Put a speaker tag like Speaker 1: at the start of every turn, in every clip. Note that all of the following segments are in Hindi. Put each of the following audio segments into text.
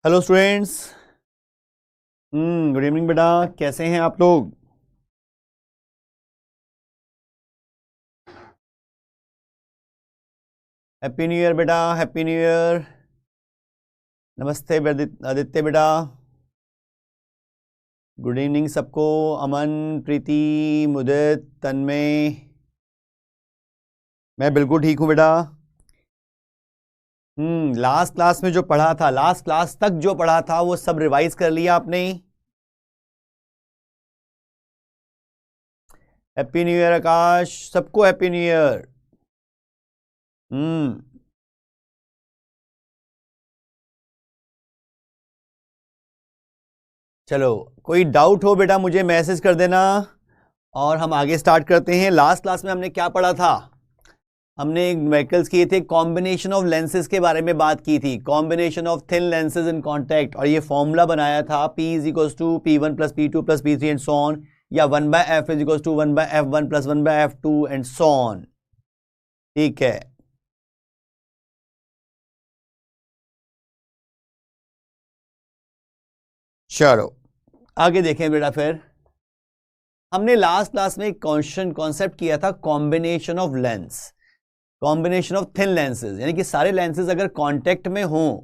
Speaker 1: Hello students. गुड इवनिंग बेटा, कैसे हैं आप लोग? हैप्पी न्यू ईयर बेटा, हैप्पी न्यू ईयर। नमस्ते आदित्य बेटा, गुड इवनिंग सबको। अमन, प्रीति, मुदित, तन्मय, मैं बिल्कुल ठीक हूँ बेटा। लास्ट क्लास में जो पढ़ा था, लास्ट क्लास तक जो पढ़ा था वो सब रिवाइज कर लिया आपने? हैप्पी न्यू ईयर आकाश, सबको हैप्पी न्यू ईयर। चलो, कोई डाउट हो बेटा मुझे मैसेज कर देना और हम आगे स्टार्ट करते हैं। लास्ट क्लास में हमने क्या पढ़ा था? हमने न्यूमेरिकल्स किए थे, कॉम्बिनेशन ऑफ लेंसेज के बारे में बात की थी, combination of thin lenses in contact, और ये फॉर्मूला बनाया था P is equals to P1 plus P2 plus P3 and so on, या 1/f is equals to 1/f1 plus 1/f2 and so on. ठीक है, चलो आगे देखें बेटा। फिर हमने लास्ट क्लास में एक कॉन्सेप्ट किया था, combination of lens, combination of thin lenses, यानी कि सारे लेंसेज अगर कांटेक्ट में हों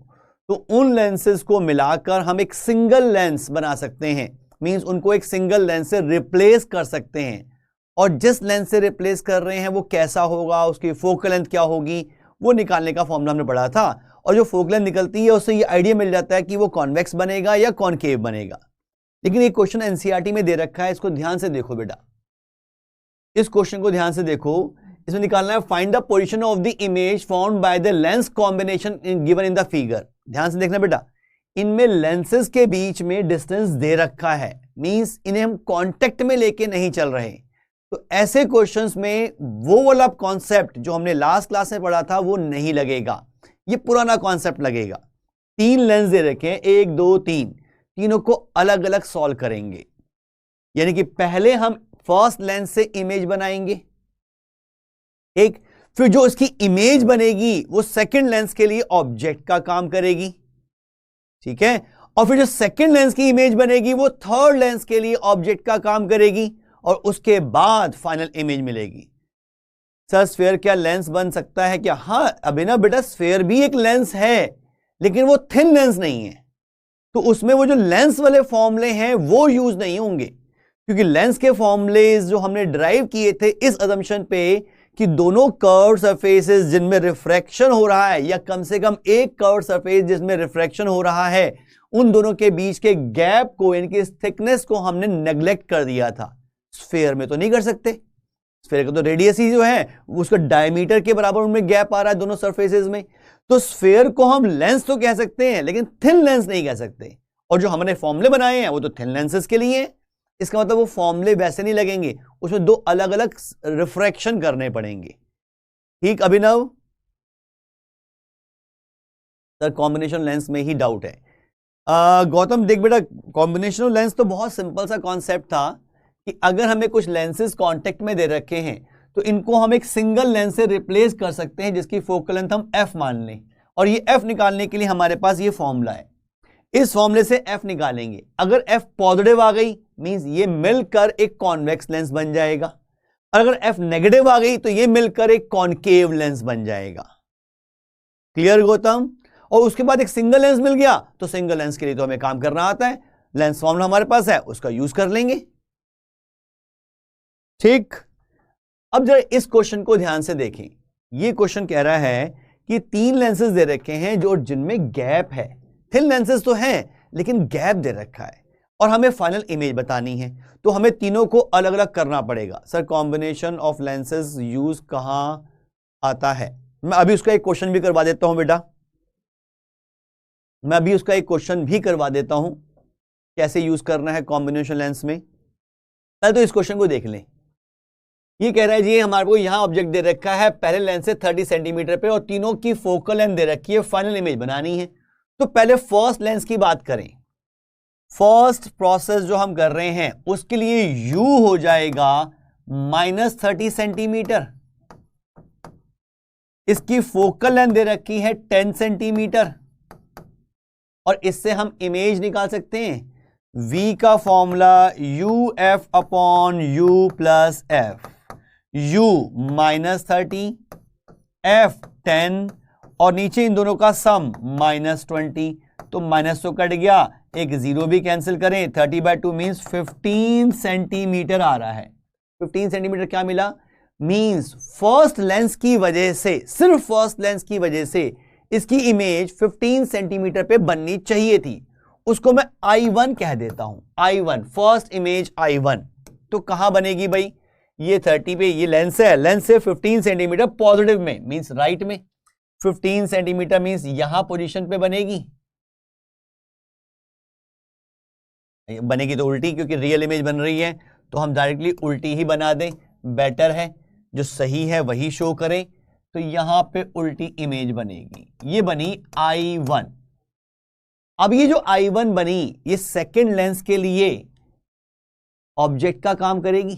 Speaker 1: तो उन लेंसेज को मिलाकर हम एक सिंगल लेंस बना सकते हैं। मींस उनको एक सिंगल लेंस से रिप्लेस कर सकते हैं, और जिस लेंस से रिप्लेस कर रहे हैं वो कैसा होगा, उसकी फोकल लेंथ क्या होगी, वो निकालने का फॉर्मूला हमने पढ़ा था। और जो फोकल लेंथ निकलती है उससे ये आइडिया मिल जाता है कि वो कॉन्वेक्स बनेगा या कॉनकेव बनेगा। लेकिन एक क्वेश्चन एनसीईआरटी में दे रखा है, इसको ध्यान से देखो बेटा, इस क्वेश्चन को ध्यान से देखो। इसमें निकालना है find the position of the image formed by the lens combination given in the figure. ध्यान से देखना बेटा, इनमें लेंसेज के बीच में डिस्टेंस दे रखा है, मींस इन्हें हम कांटेक्ट में लेके नहीं चल रहे। तो ऐसे क्वेश्चंस में वो वाला कॉन्सेप्ट जो हमने लास्ट क्लास में पढ़ा था वो नहीं लगेगा, ये पुराना कॉन्सेप्ट लगेगा। तीन लेंस दे रखे हैं, 1 2 3, तीनों को अलग अलग सॉल्व करेंगे। यानी कि पहले हम फर्स्ट लेंस से इमेज बनाएंगे एक, फिर जो इसकी इमेज बनेगी वो सेकंड लेंस के लिए ऑब्जेक्ट का काम करेगी, ठीक है, और फिर जो सेकंड लेंस की इमेज बनेगी वो थर्ड लेंस के लिए ऑब्जेक्ट का काम करेगी, और उसके बाद फाइनल इमेज मिलेगी। सर स्फेयर क्या लेंस बन सकता है क्या? हाँ अभिनव बेटा, स्फेयर भी एक लेंस है, लेकिन वो थिन लेंस नहीं है, तो उसमें वो जो लेंस वाले फॉर्मूले हैं वो यूज नहीं होंगे, क्योंकि लेंस के फॉर्मूले जो हमने डिराइव किए थे इस अजम्पशन पे कि दोनों कर्व सरफेसेस जिनमें रिफ्रैक्शन हो रहा है, या कम से कम एक कर्व सरफेस जिसमें रिफ्रैक्शन हो रहा है, उन दोनों के बीच के गैप को, यानी कि थिकनेस को हमने नेग्लेक्ट कर दिया था। स्फेयर में तो नहीं कर सकते, स्फेयर का तो रेडियस ही जो है उसका डायमीटर के बराबर उनमें गैप आ रहा है दोनों सरफेसेस में। तो स्फेयर को हम लेंस तो कह सकते हैं, लेकिन थिन लेंस नहीं कह सकते, और जो हमने फॉर्मूले बनाए हैं वो तो थिन लेंसेज के लिए हैं। इसका मतलब वो फॉर्मूले वैसे नहीं लगेंगे, उसमें दो अलग अलग रिफ्रैक्शन करने पड़ेंगे। ठीक अभिनव? सर कॉम्बिनेशन लेंस में ही डाउट है। गौतम देख बेटा, कॉम्बिनेशन लेंस तो बहुत सिंपल सा कॉन्सेप्ट था कि अगर हमें कुछ लेंसेज कांटेक्ट में दे रखे हैं तो इनको हम एक सिंगल लेंस से रिप्लेस कर सकते हैं, जिसकी फोकल लेंथ हम f मान लें, और ये f निकालने के लिए हमारे पास ये फॉर्मूला है। इस फॉर्मूले से f निकालेंगे, अगर f पॉजिटिव आ गई मींस ये मिलकर एक कॉन्वेक्स लेंस बन जाएगा, और अगर f नेगेटिव आ गई तो ये मिलकर एक कॉनकेव लेंस बन जाएगा। क्लियर गौतम? और उसके बाद एक सिंगल लेंस मिल गया तो सिंगल लेंस के लिए तो हमें काम करना आता है, लेंस फॉर्मूला हमारे पास है उसका यूज कर लेंगे। ठीक, अब जरा इस क्वेश्चन को ध्यान से देखें। ये क्वेश्चन कह रहा है कि तीन लेंसेज दे रखे हैं जो जिनमें गैप है, थिन लेंसेज तो हैं लेकिन गैप दे रखा है, और हमें फाइनल इमेज बतानी है, तो हमें तीनों को अलग अलग करना पड़ेगा। Sir combination of lenses use कहां आता है? मैं अभी उसका एक क्वेश्चन भी करवा देता हूं बेटा, मैं अभी उसका एक क्वेश्चन भी करवा देता हूं कैसे यूज करना है कॉम्बिनेशन लेंस में। पहले तो इस क्वेश्चन को देख लें। ये कह रहा है जी हमारे को यहां ऑब्जेक्ट दे रखा है पहले लेंस से 30 सेंटीमीटर पे, और तीनों की फोकल लेंथ दे रखी है, फाइनल इमेज बनानी है। तो पहले फर्स्ट लेंस की बात करें। फर्स्ट प्रोसेस जो हम कर रहे हैं उसके लिए u हो जाएगा -30 सेंटीमीटर, इसकी फोकल लेंथ दे रखी है 10 सेंटीमीटर, और इससे हम इमेज निकाल सकते हैं। v का formula uf upon u plus F, u -30, f 10 और नीचे इन दोनों का सम -20, तो माइनस तो कट गया, एक जीरो भी कैंसिल करें, 30/2 मीन्स 15 सेंटीमीटर आ रहा है। 15 सेंटीमीटर क्या मिला, मीन्स फर्स्ट लेंस की वजह से, सिर्फ फर्स्ट लेंस की वजह से इसकी इमेज 15 सेंटीमीटर पे बननी चाहिए थी। उसको मैं I1 कह देता हूं, I1 फर्स्ट इमेज I1। तो कहां बनेगी भाई, ये 30 पे, ये लेंस है, लेंस से 15 सेंटीमीटर पॉजिटिव में, मीन्स राइट में। 15 सेंटीमीटर मीन्स यहां पोजीशन पे बनेगी तो उल्टी, क्योंकि रियल इमेज बन रही है तो हम डायरेक्टली उल्टी ही बना दें, बेटर है। जो सही है वही शो करें, तो यहां पे उल्टी इमेज बनेगी, ये बनी I1। अब ये जो I1 बनी, ये सेकंड लेंस के लिए ऑब्जेक्ट का काम करेगी।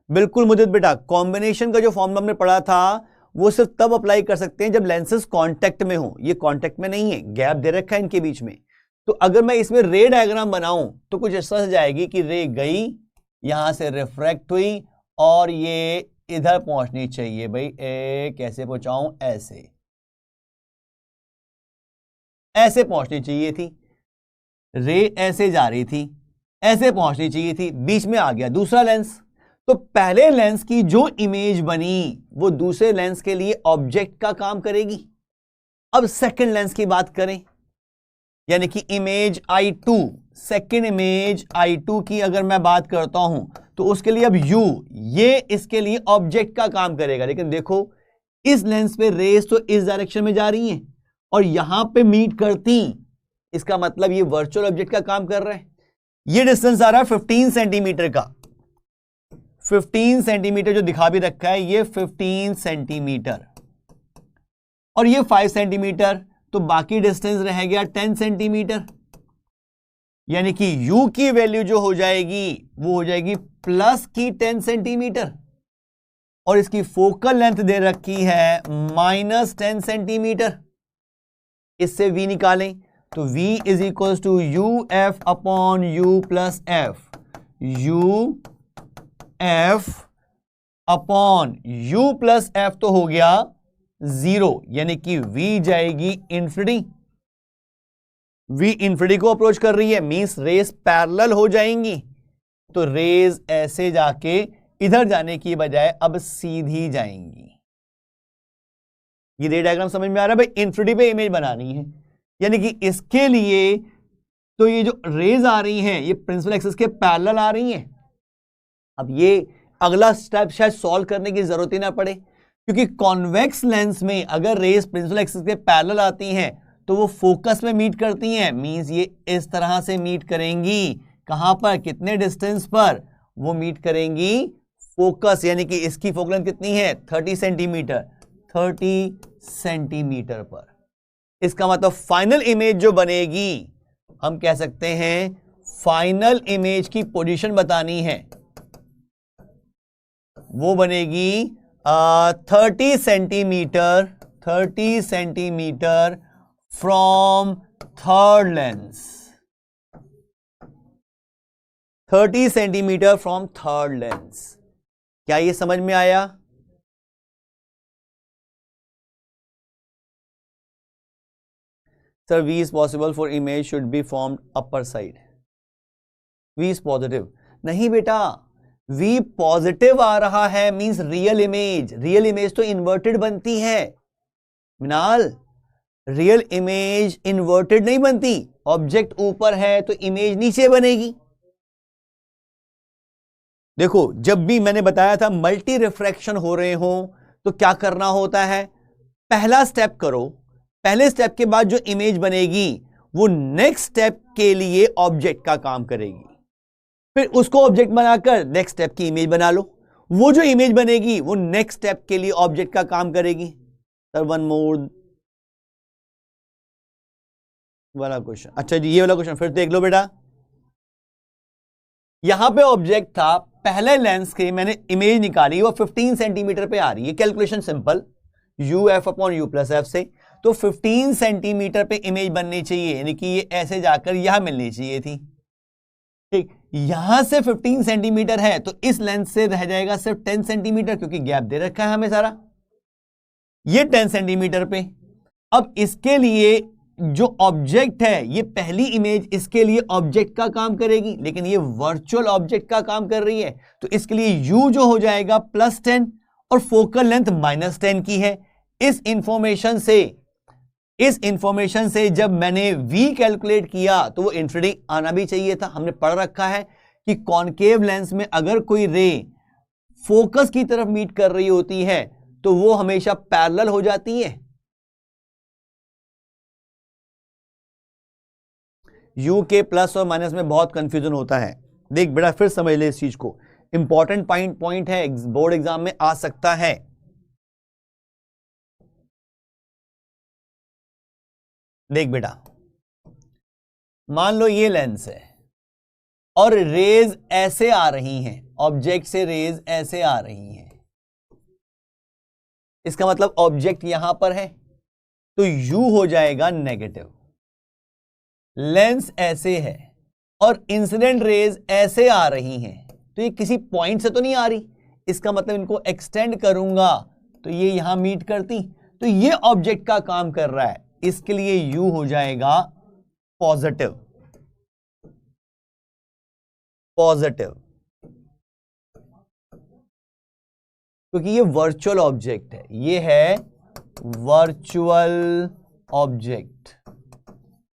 Speaker 1: बिल्कुल मुदित बेटा, कॉम्बिनेशन का जो फॉर्मूला हमने पढ़ा था वो सिर्फ तब अप्लाई कर सकते हैं जब लेंसेज कांटेक्ट में हो। ये कांटेक्ट में नहीं है, गैप दे रखा है इनके बीच में। तो अगर मैं इसमें रे डायग्राम बनाऊं तो कुछ ऐसा हो जाएगी कि रे गई, यहां से रिफ्रैक्ट हुई और ये इधर पहुंचनी चाहिए भाई, कैसे पहुंचाऊं, ऐसे पहुंचनी चाहिए थी। रे ऐसे जा रही थी, ऐसे पहुंचनी चाहिए थी, बीच में आ गया दूसरा लेंस। तो पहले लेंस की जो इमेज बनी वो दूसरे लेंस के लिए ऑब्जेक्ट का काम करेगी। अब सेकंड लेंस की बात करें, यानी कि image I2, second image I2 की अगर मैं बात करता हूं तो उसके लिए अब U, ये इसके लिए ऑब्जेक्ट का काम करेगा। लेकिन देखो इस लेंस पे रेस तो इस डायरेक्शन में जा रही हैं और यहां पे मीट करती, इसका मतलब ये वर्चुअल ऑब्जेक्ट का काम कर रहा है। ये डिस्टेंस आ रहा है 15 सेंटीमीटर का, 15 सेंटीमीटर जो दिखा भी रखा है, ये 15 सेंटीमीटर और ये 5 सेंटीमीटर, तो बाकी डिस्टेंस रह गया 10 सेंटीमीटर। यानी कि U की वैल्यू जो हो जाएगी वो हो जाएगी प्लस की 10 सेंटीमीटर और इसकी फोकल लेंथ दे रखी है -10 सेंटीमीटर। इससे V निकालें तो V is equal to UF upon U plus F, UF upon U plus F तो हो गया 0, यानी कि V जाएगी इंफिनिटी। V इंफिनिटी को अप्रोच कर रही है, मींस रेस पैरेलल हो जाएंगी। तो रेज ऐसे जाके इधर जाने की बजाय अब सीधी जाएंगी। ये रे डायग्राम समझ में आ रहा है भाई, इंफिनिटी पे इमेज बनानी है, यानी कि इसके लिए तो ये जो रेज आ रही हैं ये प्रिंसिपल एक्सिस के पैरेलल आ रही हैं। अब ये अगला स्टेप शायद सॉल्व करने की जरूरत ही ना पड़े, क्योंकि कॉन्वेक्स लेंस में अगर रेज प्रिंसिपल एक्सिस के पैरेलल आती हैं तो वो फोकस में मीट करती हैं, मींस ये इस तरह से मीट करेंगी। कहां पर, कितने डिस्टेंस पर, वो मीट करेंगी फोकस, यानी कि इसकी फोकल लेंथ कितनी है 30 सेंटीमीटर, 30 सेंटीमीटर पर। इसका मतलब फाइनल इमेज जो बनेगी, हम कह सकते हैं फाइनल इमेज की पोजीशन बतानी है, वो बनेगी 30 centimetre from third lens, 30 centimetre from third lens. क्या ये समझ में आया? Sir V is possible for image should be formed upper side. V is positive. नहीं बेटा, V पॉजिटिव आ रहा है मींस रियल इमेज तो इन्वर्टेड बनती है। मिनाल, रियल इमेज इन्वर्टेड नहीं बनती, ऑब्जेक्ट ऊपर है तो इमेज नीचे बनेगी। देखो जब भी मैंने बताया था मल्टी रिफ्रैक्शन हो रहे हो तो क्या करना होता है, पहला स्टेप करो, पहले स्टेप के बाद जो इमेज बनेगी वो नेक्स्ट स्टेप के लिए ऑब्जेक्ट का काम करेगी, फिर उसको ऑब्जेक्ट बनाकर नेक्स्ट स्टेप की इमेज बना लो, वो जो इमेज बनेगी वो नेक्स्ट स्टेप के लिए ऑब्जेक्ट का काम करेगी। सर वन मोर वाला क्वेश्चन, अच्छा जी ये वाला क्वेश्चन फिर देख लो बेटा। यहां पे ऑब्जेक्ट था, पहले लेंस के मैंने इमेज निकाली, वो 15 सेंटीमीटर पे आ रही है, calculation simple, U F upon you plus F से। तो 15 सेंटीमीटर पे इमेज बननी चाहिए, यानी कि ये ऐसे जाकर यहां मिलनी चाहिए थी। ठीक, यहां से 15 सेंटीमीटर है तो इस लेंथ से रह जाएगा सिर्फ 10 सेंटीमीटर, क्योंकि गैप दे रखा है हमें सारा, ये 10 सेंटीमीटर पे। अब इसके लिए जो ऑब्जेक्ट है, ये पहली इमेज इसके लिए ऑब्जेक्ट का काम करेगी, लेकिन ये वर्चुअल ऑब्जेक्ट का काम कर रही है, तो इसके लिए u जो हो जाएगा +10 और फोकल लेंथ -10 की है। इस इंफॉर्मेशन से जब मैंने v कैलकुलेट किया तो वो इंफिनिटी आना भी चाहिए था। हमने पढ़ रखा है कि कॉनकेव लेंस में अगर कोई रे फोकस की तरफ मीट कर रही होती है तो वो हमेशा पैरेलल हो जाती है। यू के प्लस और माइनस में बहुत कंफ्यूजन होता है। देख बेटा, फिर समझ ले इस चीज को, इंपॉर्टेंट पॉइंट है, बोर्ड एग्जाम में आ सकता है। देख बेटा, मान लो ये लेंस है और रेज ऐसे आ रही हैं, ऑब्जेक्ट से रेज ऐसे आ रही हैं, इसका मतलब ऑब्जेक्ट यहां पर है, तो u हो जाएगा नेगेटिव। लेंस ऐसे है और इंसिडेंट रेज ऐसे आ रही हैं, तो ये किसी पॉइंट से तो नहीं आ रही, इसका मतलब इनको एक्सटेंड करूंगा तो ये यहां मीट करती, तो ये ऑब्जेक्ट का काम कर रहा है, इसके लिए u हो जाएगा पॉजिटिव। क्योंकि ये वर्चुअल ऑब्जेक्ट है, ये है वर्चुअल ऑब्जेक्ट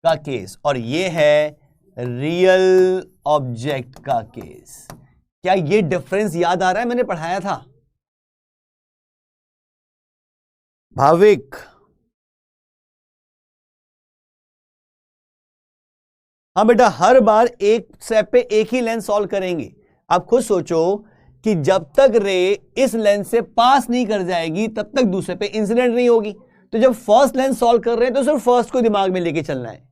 Speaker 1: का केस और ये है रियल ऑब्जेक्ट का केस। क्या ये डिफरेंस याद आ रहा है? मैंने पढ़ाया था भाविक। हाँ बेटा, हर बार एक स्टेप पे एक ही लेंस सॉल्व करेंगे। आप खुद सोचो कि जब तक रे इस लेंस से पास नहीं कर जाएगी तब तक दूसरे पे इंसिडेंट नहीं होगी। तो जब फर्स्ट लेंस सॉल्व कर रहे हैं तो सिर्फ फर्स्ट को दिमाग में लेके चलना है।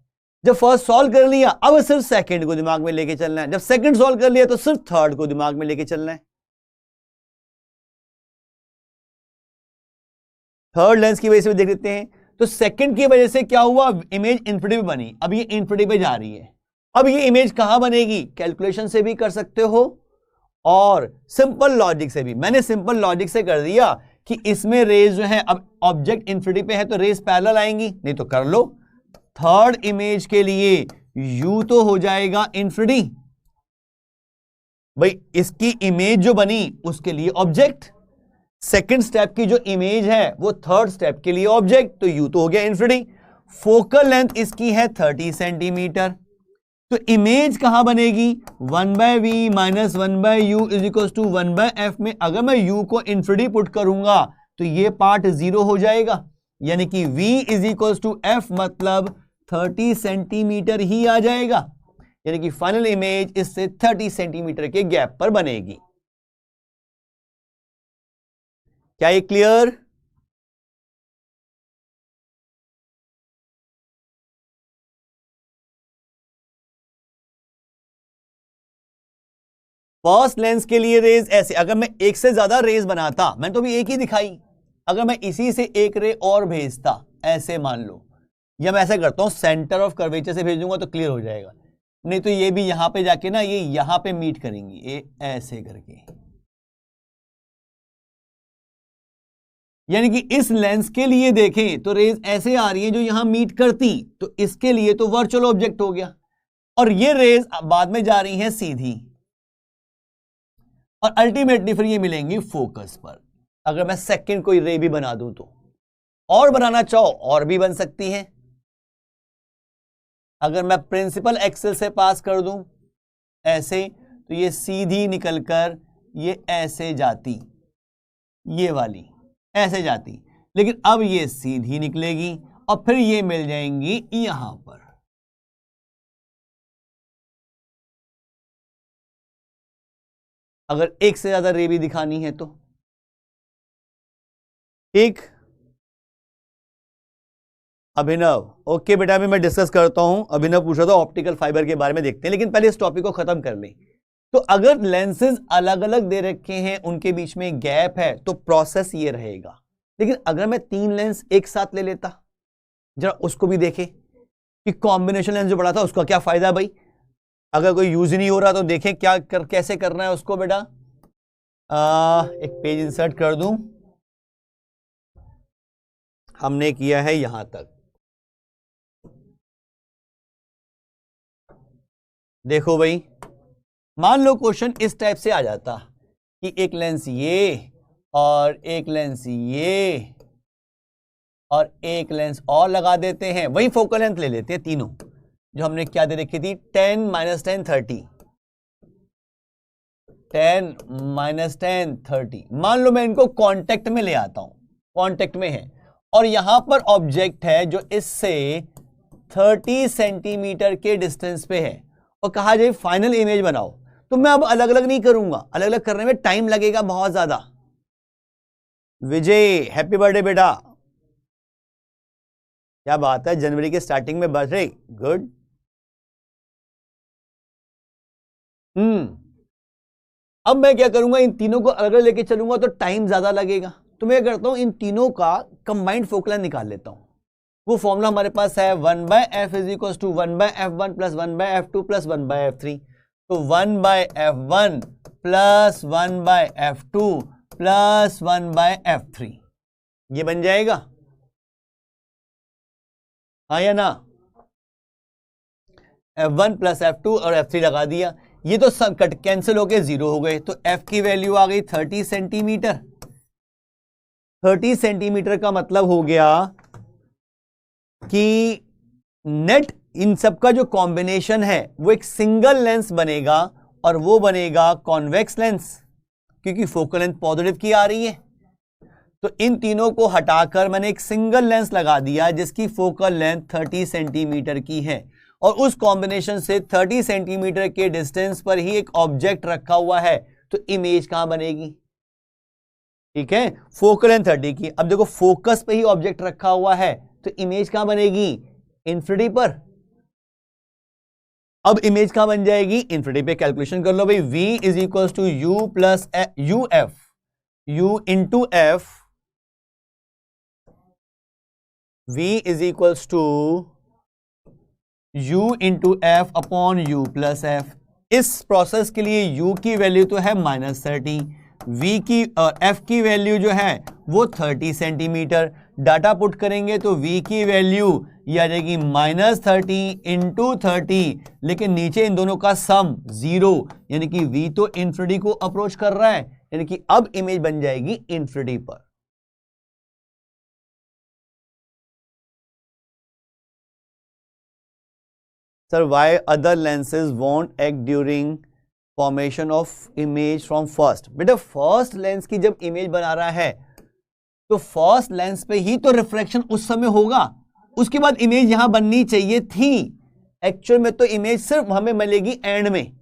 Speaker 1: जब फर्स्ट सॉल्व कर लिया अब सिर्फ सेकंड को दिमाग में लेके चलना है। जब सेकंड सॉल्व कर लिया तो सिर्फ थर्ड को दिमाग में लेके चलना है। थर्ड लेंस की वजह से देख लेते हैं, तो सेकंड की वजह से क्या हुआ, इमेज इन्फिनिटी पे बनी, अब ये इन्फिनिटी पे जा रही है। अब ये इमेज कहां बनेगी, कैलकुलेशन से भी कर सकते हो और सिंपल लॉजिक से भी। मैंने सिंपल लॉजिक से कर दिया कि इसमें रेज जो है, अब ऑब्जेक्ट इन्फिनिटी पे है तो रेज पैरेलल आएंगी, नहीं तो कर लो। थर्ड इमेज के लिए u तो हो जाएगा इन्फिनिटी, भाई इसकी इमेज जो बनी उसके लिए ऑब्जेक्ट, सेकंड स्टेप की जो इमेज है वो थर्ड स्टेप के लिए ऑब्जेक्ट, तो u तो हो गया इन्फिनिटी। फोकल लेंथ इसकी है 30 सेंटीमीटर, तो इमेज कहां बनेगी, 1/v minus 1/u is equal to 1/f में अगर मैं u को इन्फिनिटी पुट करूंगा तो ये पार्ट 0 हो जाएगा, यानी कि v is equal to f मतलब 30 सेंटीमीटर ही आ जाएगा, यानी कि फाइनल इमेज इससे 30 सेंटीमीटर के गैप पर बनेगी। क्या ये क्लियर? फर्स्ट लेंस के लिए रेज ऐसे, अगर मैं एक से ज्यादा रेज बनाता, मैंने तो भी एक ही दिखाई, अगर मैं इसी से एक रे और भेजता, ऐसे मान लो, या मैं ऐसा करता हूं सेंटर ऑफ कर्वेचर से भेज दूंगा तो क्लियर हो जाएगा, नहीं तो ये भी यहां पे जाके ना ये यहां पे मीट करेंगी, ये ऐसे करके, यानी कि इस लेंस के लिए देखें तो रेज ऐसे आ रही है जो यहां मीट करती, तो इसके लिए तो वर्चुअल ऑब्जेक्ट हो गया, और ये रेज बाद में जा रही हैं सीधी और अल्टीमेटली फिर ये मिलेंगी फोकस पर। अगर मैं सेकंड कोई रे भी बना दूं तो, और बनाना चाहो और भी बन सकती है। अगर मैं प्रिंसिपल एक्सेल से पास कर दूं ऐसे, तो ये सीधी निकलकर ये ऐसे जाती, ये वाली ऐसे जाती, लेकिन अब ये सीधी निकलेगी और फिर ये मिल जाएंगी यहां पर। अगर एक से ज्यादा रे भी दिखानी है तो ठीक। अभिनव, ओके बेटा, अभी मैं डिस्कस करता हूं। अभिनव पूछा था ऑप्टिकल फाइबर के बारे में, देखते हैं, लेकिन पहले इस टॉपिक को खत्म कर लें। तो अगर लेंसेज अलग अलग दे रखे हैं, उनके बीच में गैप है, तो प्रोसेस ये रहेगा, लेकिन अगर मैं 3 लेंस एक साथ ले लेता, जरा उसको भी देखे कि कॉम्बिनेशन लेंस जो बड़ा था उसका क्या फायदा है भाई। अगर कोई यूज ही नहीं हो रहा तो देखें कैसे करना है उसको बेटा। एक पेज इंसर्ट कर दूं, हमने किया है यहां तक। देखो भाई, मान लो क्वेश्चन इस टाइप से आ जाता कि एक लेंस ये और एक लेंस ये और एक लेंस और लगा देते हैं, वही फोकल लेंथ ले लेते हैं तीनों जो हमने क्या दे रखी थी, 10 - 10 30, 10 - 10 30। मान लो मैं इनको कांटेक्ट में ले आता हूं, कांटेक्ट में है और यहां पर ऑब्जेक्ट है जो इससे 30 सेंटीमीटर के डिस्टेंस पे है और कहा जाए फाइनल इमेज बनाओ, तो मैं अब अलग अलग नहीं करूंगा, अलग अलग करने में टाइम लगेगा बहुत ज्यादा। विजय हैप्पी बर्थडे बेटा, क्या बात है, जनवरी के स्टार्टिंग में बर्थडे, गुड। अब मैं क्या करूंगा, इन तीनों को अलग अलग लेके चलूंगा तो टाइम ज्यादा लगेगा, तो मैं करता हूं इन तीनों का कंबाइंड फोकल लेंथ निकाल लेता हूं। वो फॉर्मूला हमारे पास है 1/f = 1/f1 + 1/f2 + 1/f3। तो 1/f1 + 1/f2 + 1/f3 ये बन जाएगा, हाँ या ना। f1 + f2 और f3 लगा दिया, ये तो सब कट कैंसिल हो गए, 0 हो गए, तो f की वैल्यू आ गई 30 सेंटीमीटर। 30 सेंटीमीटर का मतलब हो गया कि नेट इन सब का जो कॉम्बिनेशन है वो एक सिंगल लेंस बनेगा और वो बनेगा कॉन्वेक्स लेंस, क्योंकि फोकल लेंथ पॉजिटिव की आ रही है। तो इन तीनों को हटाकर मैंने एक सिंगल लेंस लगा दिया जिसकी फोकल लेंथ 30 सेंटीमीटर की है और उस कॉम्बिनेशन से 30 सेंटीमीटर के डिस्टेंस पर ही एक ऑब्जेक्ट रखा हुआ है, तो इमेज कहां बनेगी, ठीक है, फोकल लेंथ 30 की। अब देखो फोकस पे ही ऑब्जेक्ट रखा हुआ है तो इमेज कहां बनेगी, इन्फिनिटी पर। अब इमेज कहां बन जाएगी, इन्फिनिटी पे। कैलकुलेशन कर लो भाई, v = u + uf, u × f, v = u × f / u + f। इस प्रोसेस के लिए u की वैल्यू तो है -30, v की f की वैल्यू जो है वो 30 सेंटीमीटर। डाटा पुट करेंगे तो v की वैल्यू ये आ जाएगी -30 × 30, लेकिन नीचे इन दोनों का सम 0, यानी कि v तो इन्फिनिटी को अप्रोच कर रहा है, यानी कि अब इमेज बन जाएगी इन्फिनिटी पर। Sir why other lenses won't act during formation of image from first. बेटा फर्स्ट लेंस की जब इमेज बना रहा है तो फर्स्ट लेंस पे ही तो रिफ्लेक्शन उस समय होगा, उसके बाद इमेज यहां बननी चाहिए थी। एक्चुअल में तो इमेज सिर्फ हमें मिलेगी एंड में,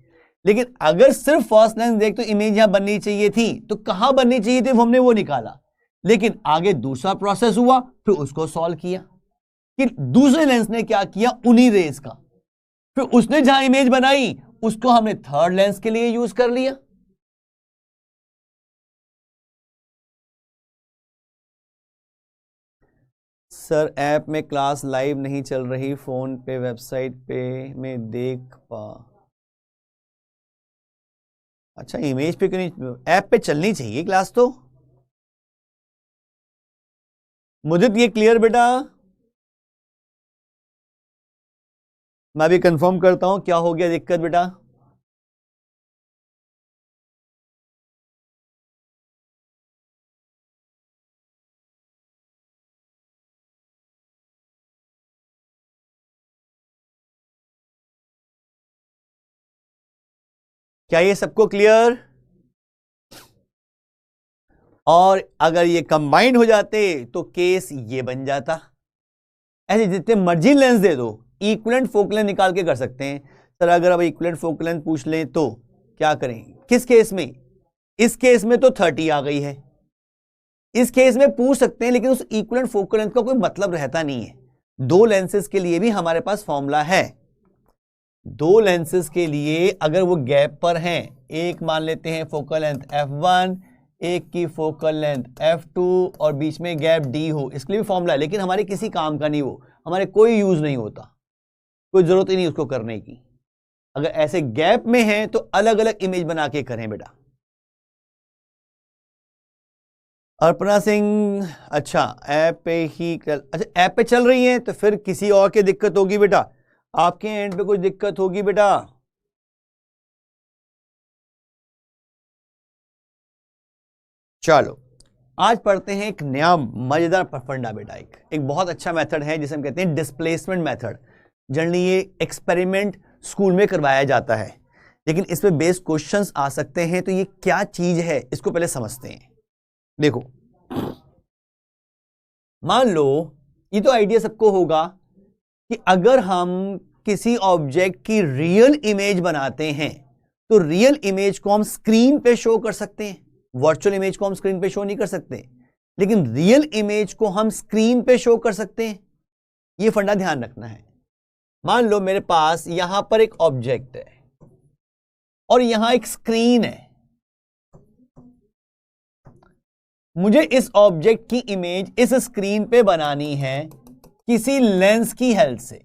Speaker 1: लेकिन अगर सिर्फ फर्स्ट लेंस देख तो इमेज यहां बननी चाहिए थी, तो कहां बननी चाहिए थी हमने वो निकाला, लेकिन आगे दूसरा प्रोसेस हुआ फिर उसको सॉल्व किया कि दूसरे लेंस ने क्या किया, उन्हीं रेस का, फिर उसने जहां इमेज बनाई उसको हमने थर्ड लेंस के लिए यूज कर लिया। सर ऐप में क्लास लाइव नहीं चल रही, फोन पे वेबसाइट पे में देख पा। अच्छा इमेज पे क्यों नहीं, ऐप पे चलनी चाहिए क्लास तो। मुझे ये क्लियर बेटा, मैं भी कंफर्म करता हूं क्या हो गया दिक्कत बेटा। क्या ये सबको क्लियर? और अगर ये कंबाइंड हो जाते तो केस ये बन जाता। ऐसे जितने मर्जी लेंस दे दो, इक्विवेलेंट फोकल लेंथ निकाल के कर सकते हैं। सर अगर अब इक्विवेलेंट फोकल लेंथ पूछ लें तो क्या करें, किस केस में? इस केस में तो 30 आ गई है, इस केस में पूछ सकते हैं, लेकिन उस इक्विवेलेंट फोकल लेंथ का कोई मतलब रहता नहीं है। दो लेंसेज के लिए भी हमारे पास फॉर्मूला है, दो लेंसेज के लिए अगर वो गैप पर हैं, एक मान लेते हैं फोकल लेंथ f1, एक की फोकल लेंथ f2 और बीच में गैप d हो, इसके लिए भी फॉर्मूला है, लेकिन हमारे किसी काम का नहीं, वो हमारे कोई यूज नहीं होता, कोई जरूरत ही नहीं उसको करने की। अगर ऐसे गैप में है तो अलग अलग इमेज बना के करें बेटा। अर्पणा सिंह, अच्छा ऐप पे ही अच्छा ऐप पे चल रही है तो फिर किसी और की दिक्कत होगी बेटा, आपके एंड पे कुछ दिक्कत होगी बेटा। चलो आज पढ़ते हैं एक नया मजेदार फंडा बेटा, एक बहुत अच्छा मेथड है जिसे हम कहते हैं डिस्प्लेसमेंट मेथड। जनरली ये एक्सपेरिमेंट स्कूल में करवाया जाता है, लेकिन इसमें बेस्ड क्वेश्चंस आ सकते हैं। तो ये क्या चीज है इसको पहले समझते हैं। देखो मान लो, ये तो आइडिया सबको होगा कि अगर हम किसी ऑब्जेक्ट की रियल इमेज बनाते हैं तो रियल इमेज को हम स्क्रीन पे शो कर सकते हैं, वर्चुअल इमेज को हम स्क्रीन पे शो नहीं कर सकते, लेकिन रियल इमेज को हम स्क्रीन पे शो कर सकते हैं। ये फंडा ध्यान रखना है। मान लो मेरे पास यहां पर एक ऑब्जेक्ट है और यहां एक स्क्रीन है, मुझे इस ऑब्जेक्ट की इमेज इस स्क्रीन पे बनानी है किसी लेंस की हेल्प से।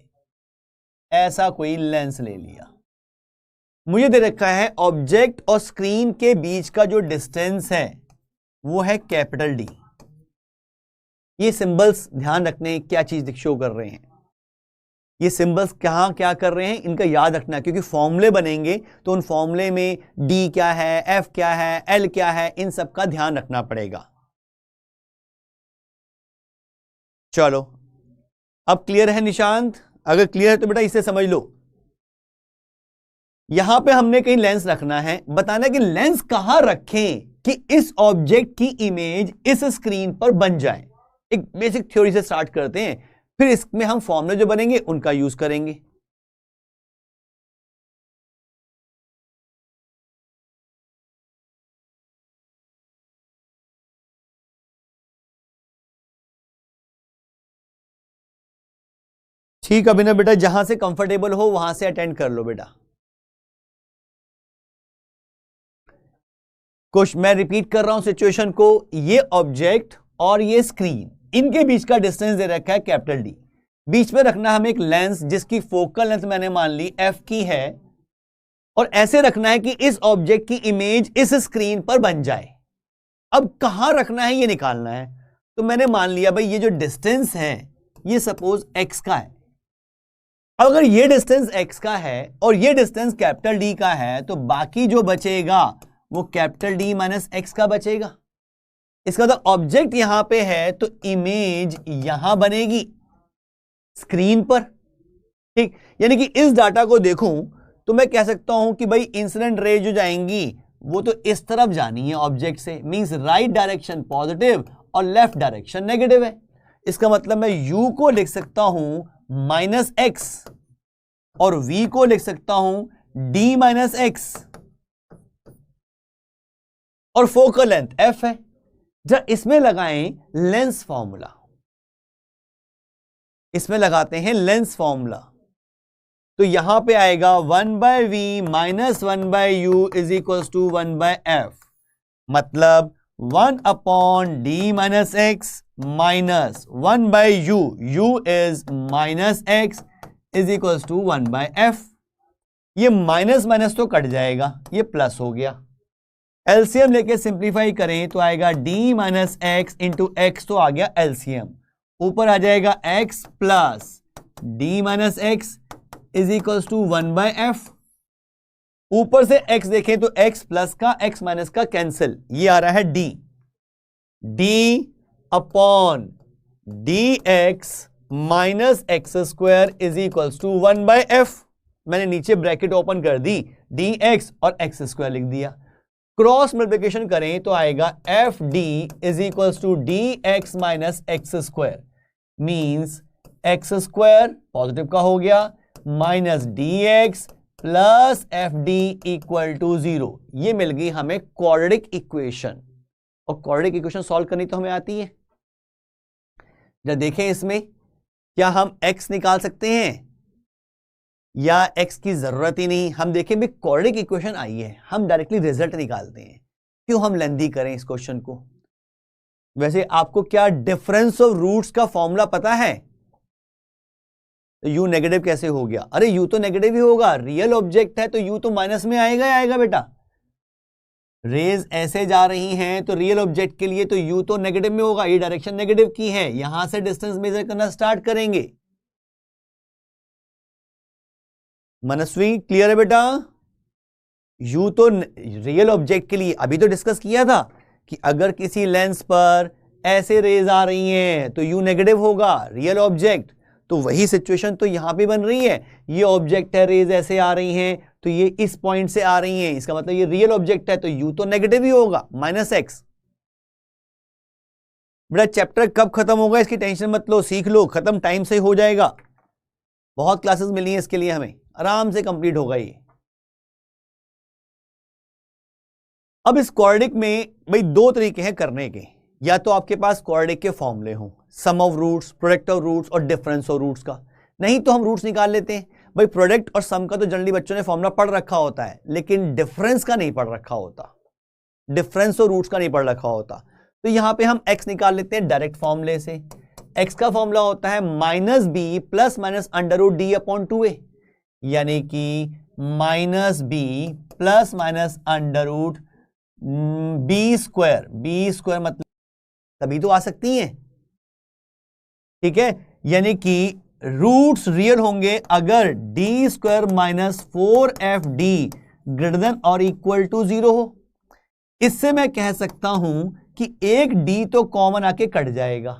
Speaker 1: ऐसा कोई लेंस ले लिया, मुझे दे रखा है ऑब्जेक्ट और स्क्रीन के बीच का जो डिस्टेंस है वो है कैपिटल डी। ये सिंबल्स ध्यान रखने क्या चीज शो कर रहे हैं, ये सिंबल्स कहां क्या कर रहे हैं इनका याद रखना, क्योंकि फॉर्मूले बनेंगे तो उन फॉर्मूले में डी क्या है, एफ क्या है, एल क्या है, इन सब का ध्यान रखना पड़ेगा। चलो अब क्लियर है निशांत? अगर क्लियर है तो बेटा इसे समझ लो। यहां पे हमने कहीं लेंस रखना है, बताना कि लेंस कहां रखें कि इस ऑब्जेक्ट की इमेज इस स्क्रीन पर बन जाए। एक बेसिक थ्योरी से स्टार्ट करते हैं, फिर इसमें हम फॉर्मूले जो बनेंगे उनका यूज करेंगे। ठीक अभिनव बेटा, जहां से कंफर्टेबल हो वहां से अटेंड कर लो बेटा। कुछ मैं रिपीट कर रहा हूं सिचुएशन को, ये ऑब्जेक्ट और ये स्क्रीन, इनके बीच का डिस्टेंस दे रखा है कैपिटल डी। बीच में रखना हमें एक लेंस जिसकी फोकल लेंथ मैंने मान ली एफ की है, और ऐसे रखना है कि इस ऑब्जेक्ट की इमेज इस स्क्रीन पर बन जाए। अब कहां रखना है ये निकालना है। तो मैंने मान लिया भाई ये जो डिस्टेंस है ये सपोज एक्स का है। अब अगर ये डिस्टेंस x का है और ये डिस्टेंस कैपिटल D का है तो बाकी जो बचेगा वो कैपिटल D माइनस एक्स का बचेगा। इसका मतलब ऑब्जेक्ट यहां पे है तो इमेज यहां बनेगी स्क्रीन पर। ठीक, यानी कि इस डाटा को देखूं तो मैं कह सकता हूं कि भाई इंसिडेंट रे जो जाएंगी वो तो इस तरफ जानी है ऑब्जेक्ट से, मींस राइट डायरेक्शन पॉजिटिव और लेफ्ट डायरेक्शन नेगेटिव है। इसका मतलब मैं u को लिख सकता हूं माइनस एक्स और v को लिख सकता हूं d माइनस एक्स, और फोकल लेंथ f है। जब इसमें लगाएं लेंस फॉर्मूला, इसमें लगाते हैं लेंस फॉर्मूला, तो यहां पे आएगा 1/v minus 1/u is equal to 1/f, मतलब 1/d minus X minus 1/u, u is minus x is equal to 1/f। ये माइनस माइनस तो कट जाएगा, ये प्लस हो गया। एलसीएम लेके सिंप्लीफाई करें तो आएगा d minus X into X, तो आ गया एलसीएम, ऊपर आ जाएगा x plus d minus x is equal to 1/f। ऊपर से x देखें तो x प्लस का x माइनस का कैंसिल, ये आ रहा है d upon dx minus x square is equal to 1/f। मैंने नीचे ब्रैकेट ओपन कर दी, dx और एक्स स्क्वायर लिख दिया। क्रॉस मल्टीप्लिकेशन करें तो आएगा F D is equal to D X minus x square, means X square positive का हो गया minus D X plus F D equal to 0। ये मिल गई हमें क्वाड्रेटिक इक्वेशन, और क्वाड्रेटिक इक्वेशन सॉल्व करनी तो हमें आती है। जब देखें इसमें क्या हम x निकाल सकते हैं या x की जरूरत ही नहीं। हम देखें भी क्वाड्रेटिक इक्वेशन आई है, हम डायरेक्टली रिजल्ट निकालते हैं। क्यों हम लेंदी करें इस क्वेश्चन को। वैसे आपको क्या डिफरेंस ऑफ रूट्स का फॉर्मूला पता है? तो यू नेगेटिव कैसे हो गया? अरे यू तो नेगेटिव ही होगा, रियल ऑब्जेक्ट है तो यू तो माइनस में आएगा ही आएगा बेटा। रेज ऐसे जा रही हैं तो रियल ऑब्जेक्ट के लिए तो यू तो नेगेटिव में होगा, ये डायरेक्शन नेगेटिव की है, यहां से डिस्टेंस मेजर करना स्टार्ट करेंगे। मनस्वी क्लियर है बेटा? यू तो रियल ऑब्जेक्ट के लिए अभी तो डिस्कस किया था कि अगर किसी लेंस पर ऐसे रेज आ रही हैं तो यू नेगेटिव होगा, रियल ऑब्जेक्ट। तो वही सिचुएशन तो यहां पे बन रही है, ये ऑब्जेक्ट है, रेज ऐसे आ रही हैं तो ये इस पॉइंट से आ रही हैं, इसका मतलब ये रियल ऑब्जेक्ट है तो यू तो नेगेटिव ही होगा, -x। बेटा चैप्टर कब खत्म होगा इसकी टेंशन मत लो, सीख लो, खत्म टाइम से हो जाएगा। बहुत क्लासेस मिली हैं इसके लिए, हमें आराम से कंप्लीट होगा ये। अब इस क्वाड्रेटिक में भाई दो तरीके हैं करने के, या तो आपके पास क्वाड्रेटिक के फॉर्मूले हों, sum of roots, product of roots और डिफरेंस ऑफ रूट्स का, नहीं तो हम रूट्स निकाल लेते हैं। भाई प्रोडक्ट और सम का तो जनरली बच्चों ने फॉर्मूला पढ़ रखा होता है, लेकिन डिफरेंस का नहीं पढ़ रखा होता, डिफरेंस और रूट्स का नहीं पढ़ रखा होता। तो यहां पे हम x निकाल लेते हैं डायरेक्ट फॉर्मूले से। x का फॉर्मूला होता है -b प्लस माइनस √d/2a, यानी कि -b plus minus √b², b² मतलब तभी तो आ सकती हैं, ठीक है। यानी कि रूट्स रियल होंगे अगर d² minus 4fd greater than और इक्वल टू 0 हो। इससे मैं कह सकता हूं कि एक d तो कॉमन आके कट जाएगा,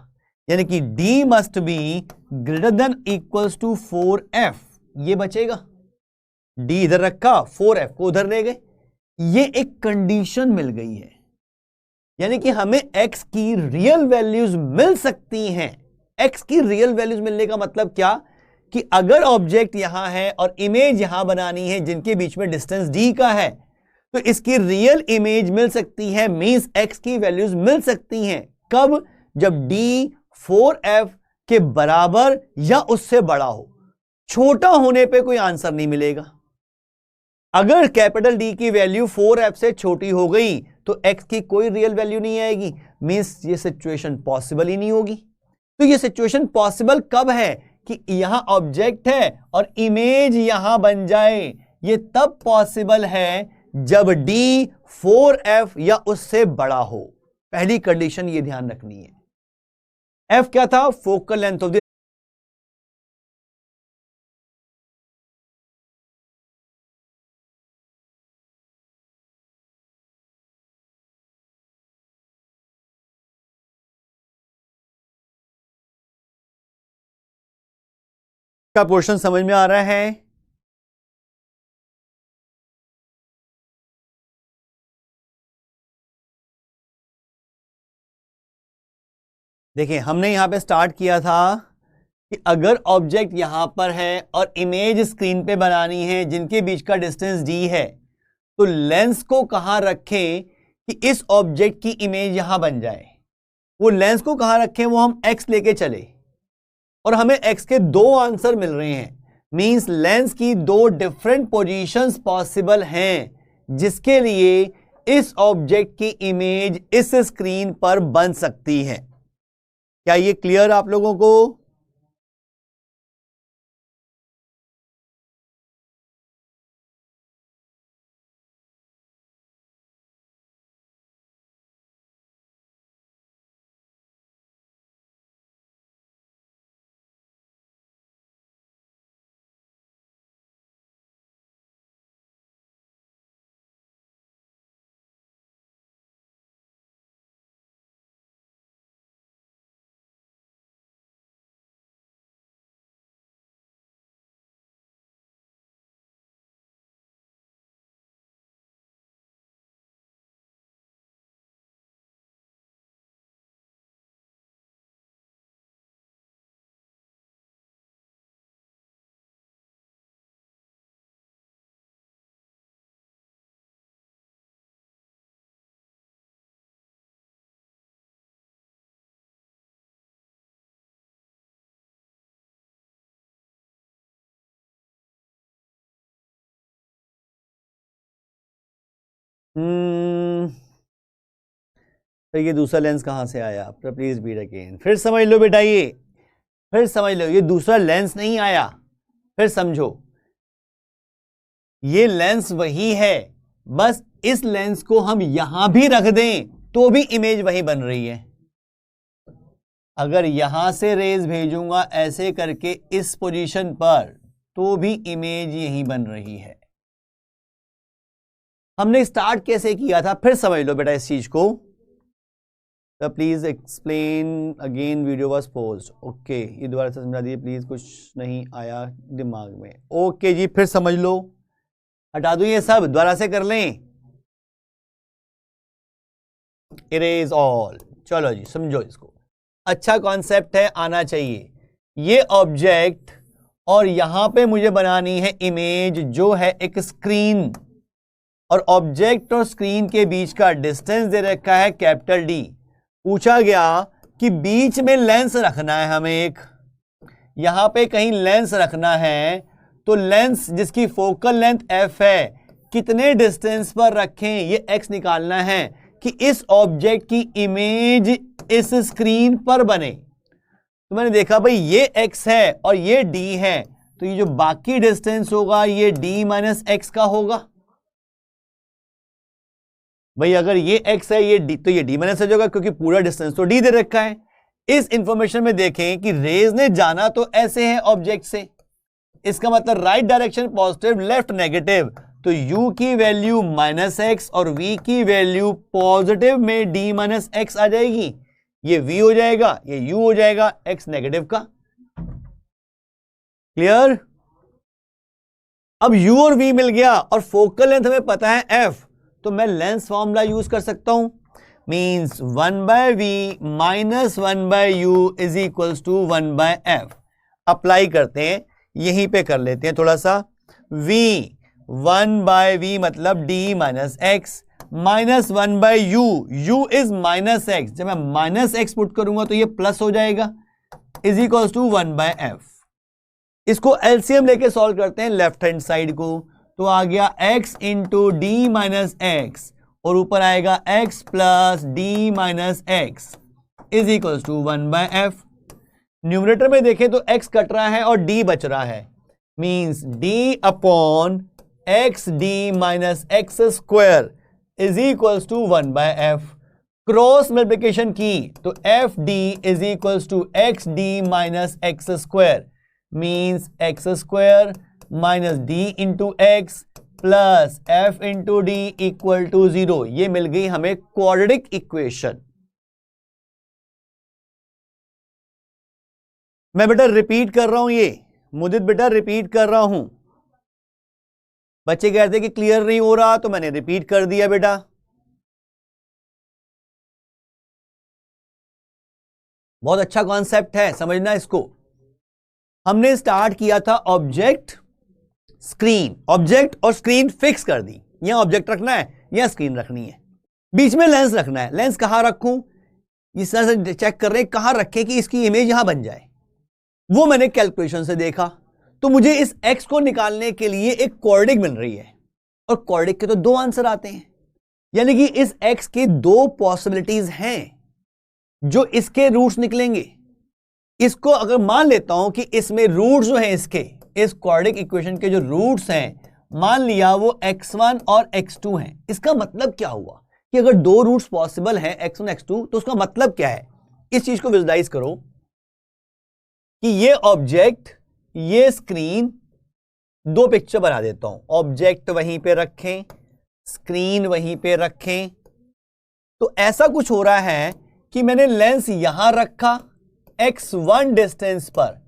Speaker 1: यानी कि d must be greater than equals to 4f, ये बचेगा। d इधर रखा, 4f को उधर ले गए, ये एक कंडीशन मिल गई है, यानी कि हमें x की रियल वैल्यूज मिल सकती हैं। x की रियल वैल्यूज मिलने का मतलब क्या, कि अगर ऑब्जेक्ट यहां है और इमेज यहां बनानी है जिनके बीच में डिस्टेंस d का है, तो इसकी रियल इमेज मिल सकती है, मींस x की वैल्यूज मिल सकती हैं। कब? जब d 4f के बराबर या उससे बड़ा हो। छोटा होने पे कोई आंसर नहीं मिलेगा। अगर कैपिटल D की वैल्यू 4f से छोटी हो गई तो x की कोई रियल वैल्यू नहीं आएगी, मींस ये सिचुएशन पॉसिबल ही नहीं होगी। तो ये सिचुएशन पॉसिबल कब है, कि यहां ऑब्जेक्ट है और इमेज यहां बन जाए, ये तब पॉसिबल है जब d 4f या उससे बड़ा हो। पहली कंडीशन ये ध्यान रखनी है। f क्या था? फोकल लेंथ ऑफ द, का पोर्शन समझ में आ रहा है? देखिए हमने यहां पे स्टार्ट किया था कि अगर ऑब्जेक्ट यहां पर है और इमेज स्क्रीन पे बनानी है जिनके बीच का डिस्टेंस d है, तो लेंस को कहां रखें कि इस ऑब्जेक्ट की इमेज यहां बन जाए। वो लेंस को कहां रखें, वो हम x लेके चले, और हमें x के दो आंसर मिल रहे हैं, मींस लेंस की दो डिफरेंट पोजीशंस पॉसिबल हैं जिसके लिए इस ऑब्जेक्ट की इमेज इस स्क्रीन पर बन सकती है। क्या ये क्लियर आप लोगों को? तो ये दूसरा लेंस कहाँ से आया? प्लीज रीड अगेन, फिर समझ लो बेटा, ये फिर समझ लो, ये दूसरा लेंस नहीं आया, फिर समझो, ये लेंस वही है, बस इस लेंस को हम यहां भी रख दें तो भी इमेज वही बन रही है। अगर यहां से रेज भेजूंगा ऐसे करके इस पोजीशन पर तो भी इमेज यही बन रही है। हमने स्टार्ट कैसे किया था, फिर समझ लो बेटा इस चीज को। तो please explain again, video was post. Okay, ये दोबारा से समझा दिए प्लीज, कुछ नहीं आया दिमाग में। ओके जी, फिर समझ लो, हटा दो ये सब, दोबारा से कर लें, इरेज ऑल। चलो जी समझो इसको, अच्छा कॉन्सेप्ट है, आना चाहिए। ये ऑब्जेक्ट और यहां पे मुझे बनानी है इमेज जो है एक स्क्रीन, और ऑब्जेक्ट और स्क्रीन के बीच का डिस्टेंस दे रखा है कैपिटल डी। पूछा गया कि बीच में लेंस रखना है हमें, एक यहां पे कहीं लेंस रखना है, तो लेंस जिसकी फोकल लेंथ f है, कितने डिस्टेंस पर रखें, ये x निकालना है कि इस ऑब्जेक्ट की इमेज इस स्क्रीन पर बने। तो मैंने देखा भाई ये x है और ये d है, तो ये जो बाकी डिस्टेंस होगा ये d माइनस x का होगा। भाई अगर ये x है ये d, तो ये d माइनस हो जाएगा, क्योंकि पूरा डिस्टेंस तो d दे रखा है। इस इंफॉर्मेशन में देखें कि रेज ने जाना तो ऐसे है ऑब्जेक्ट से, इसका मतलब right direction positive, left negative, तो u की वैल्यू माइनस एक्स और v की वैल्यू पॉजिटिव में d माइनस एक्स आ जाएगी। ये v हो जाएगा, ये u हो जाएगा, x नेगेटिव का। क्लियर? अब u और v मिल गया और फोकल लेंथ हमें पता है f, तो मैं लेंस फॉर्मूला यूज कर सकता हूं, means 1/v minus 1/u is equals to 1/f। Apply करते हैं, यहीं पे कर लेते हैं थोड़ा सा। v 1/v मतलब d minus X minus 1/u, u is minus x, जब मैं माइनस एक्स पुट करूंगा तो ये प्लस हो जाएगा, इज इक्वल्स टू 1/f। इसको एलसीएम लेके सॉल्व करते हैं लेफ्ट हैंड साइड को, तो आ गया x into d minus x और ऊपर आएगा x plus d minus x is equals to 1/f। Numerator में देखें तो x कट रहा है और d बच रहा है, means d upon x d minus x square is equals to 1/f। Cross multiplication की तो f D is equals to x d minus x square, means x square minus d into x plus f into d equal to 0। ये मिल गई हमें क्वाड्रेटिक इक्वेशन। मैं बेटा रिपीट कर रहा हूं, ये मुदित बेटा रिपीट कर रहा हूं। बच्चे कहते कि क्लियर नहीं हो रहा, तो मैंने रिपीट कर दिया बेटा। बहुत अच्छा कॉन्सेप्ट है, समझना इसको। हमने स्टार्ट किया था ऑब्जेक्ट स्क्रीन, ऑब्जेक्ट और स्क्रीन फिक्स कर दी, यहां ऑब्जेक्ट रखना है, यहां स्क्रीन रखनी है, बीच में लेंस रखना है। लेंस कहां रखूं, इस तरह से चेक कर रहे हैं कहां रखें कि इसकी इमेज यहां बन जाए। वो मैंने कैलकुलेशन से देखा, तो मुझे इस x को निकालने के लिए एक क्वाड्रेटिक मिल रही है, और क्वाड्रेटिक के तो दो आंसर आते हैं, यानी कि इस x के दो पॉसिबिलिटीज हैं जो इसके रूट्स निकलेंगे। इसको अगर मान लेता हूं कि इसमें रूट्स जो हैं इसके, इस क्वाड्रेटिक इक्वेशन के जो रूट्स हैं, मान लिया वो x1 और x2 हैं। इसका मतलब क्या हुआ कि अगर दो रूट्स पॉसिबल हैं x1 x2, तो उसका मतलब क्या है? इस चीज को विजुलाइज करो कि ये ऑब्जेक्ट, ये स्क्रीन, दो पिक्चर बना देता हूं। ऑब्जेक्ट वहीं पे रखें, स्क्रीन वहीं पे रखें, तो ऐसा कुछ हो रहा है कि मैंने लेंस यहां रखा x1 डिस्टेंस पर,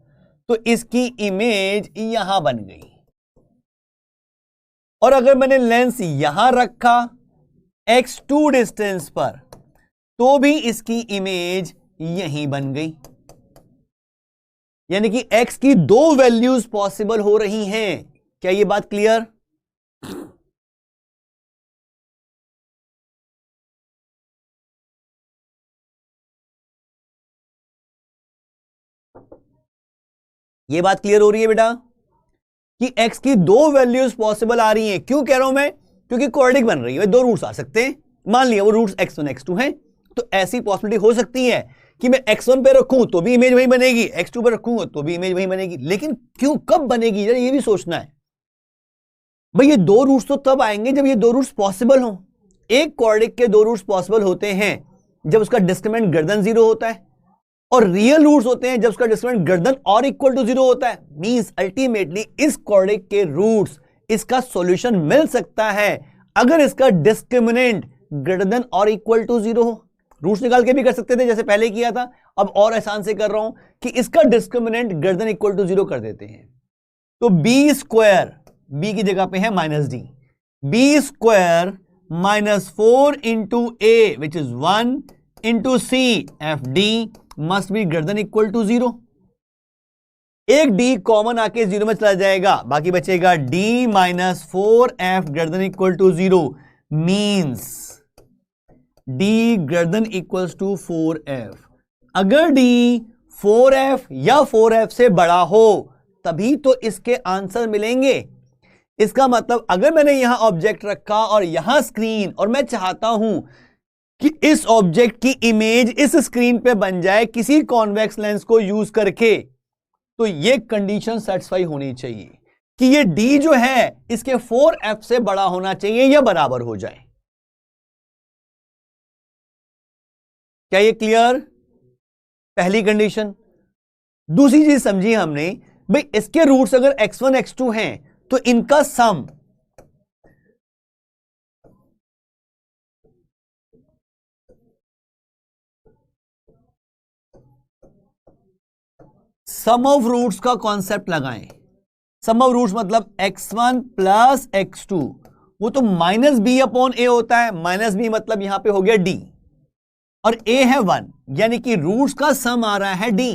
Speaker 1: तो इसकी इमेज यहां बन गई। और अगर मैंने लेंस यहां रखा x2 डिस्टेंस पर, तो भी इसकी इमेज यहीं बन गई। यानी कि x की दो वैल्यूज पॉसिबल हो रही हैं। क्या ये बात क्लियर? ये बात क्लियर हो रही है बेटा कि x की दो वैल्यूज पॉसिबल आ रही हैं। क्यों कह रहा हूं मैं? क्योंकि क्वाड्रेटिक बन रही है, दो रूट्स आ सकते हैं। मान लिया वो रूट्स x1 x2 हैं, तो ऐसी पॉसिबिलिटी हो सकती है कि मैं x1 पे रखूं तो भी इमेज वही बनेगी, x2 पे रखूंगा तो भी इमेज वही बनेगी, लेकिन क्यों, कब बनेगी, जरा ये भी सोचना है भाई। ये दो रूट्स तो तब आएंगे जब ये दो रूट्स पॉसिबल हो। एक क्वाड्रिक के दो रूट्स पॉसिबल होते हैं जब उसका डिस्क्रिमिनेंट ग्रेटर देन 0 होता है, और रियल रूट्स होते हैं जब उसका डिस्क्रिमिनेंट ग्रेटर देन और इक्वल टू 0 होता है। मींस अल्टीमेटली इस क्वाड्रिक के रूट्स, इसका सॉल्यूशन मिल सकता है अगर इसका डिस्क्रिमिनेंट ग्रेटर देन और इक्वल टू 0 हो। रूट्स निकाल के भी कर सकते थे जैसे पहले किया था, अब और आसान से कर रहा हूं कि इसका discriminant greater than equal to 0 कर देते हैं। तो बी स्क्वायर, बी की जगह पे है -d, b square -4 into a which is 1 into c f d must be greater than equal to 0। एक डी कॉमन आके 0 में चला जाएगा, बाकी बचेगा d -4f greater than equal to 0 means d greater than equals to 4f। अगर d 4f या 4f से बड़ा हो तभी तो इसके आंसर मिलेंगे। इसका मतलब अगर मैंने यहां ऑब्जेक्ट रखा और यहां स्क्रीन, और मैं चाहता हूं कि इस ऑब्जेक्ट की इमेज इस स्क्रीन पे बन जाए किसी कॉन्वेक्स लेंस को यूज करके, तो ये कंडीशन सेटिस्फाई होनी चाहिए कि ये d जो है इसके 4f से बड़ा होना चाहिए या बराबर हो जाए। क्या ये क्लियर? पहली कंडीशन। दूसरी चीज समझी हमने, भाई इसके रूट्स अगर x1 x2 हैं तो इनका सम ऑफ रूट्स का कॉन्सेप्ट लगाएं। सम ऑफ रूट्स मतलब x1 प्लस x2, वो तो -b अपॉन a होता है। -b मतलब यहां पे हो गया d और a है 1, यानी कि रूट्स का सम आ रहा है d।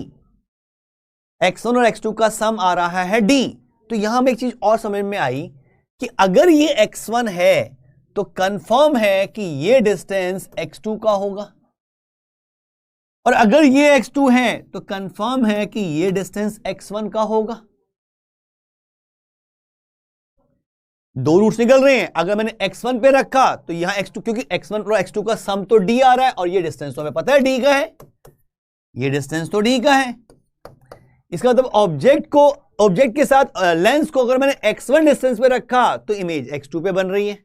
Speaker 1: x1 और x2 का सम आ रहा है d। तो यहां में एक चीज और समझ में आई कि अगर ये x1 है तो कंफर्म है कि ये डिस्टेंस x2 का होगा, और अगर ये x2 है तो कंफर्म है कि ये डिस्टेंस x1 का होगा। दो रूट्स निकल रहे हैं, अगर मैंने x1 पे रखा तो यहां x2, क्योंकि x1 और x2 का सम तो d आ रहा है और ये डिस्टेंस तो हमें पता है d का है, ये डिस्टेंस तो d का है। इसका मतलब ऑब्जेक्ट के साथ लेंस को अगर मैंने x1 डिस्टेंस पे रखा तो इमेज x2 पे बन रही है,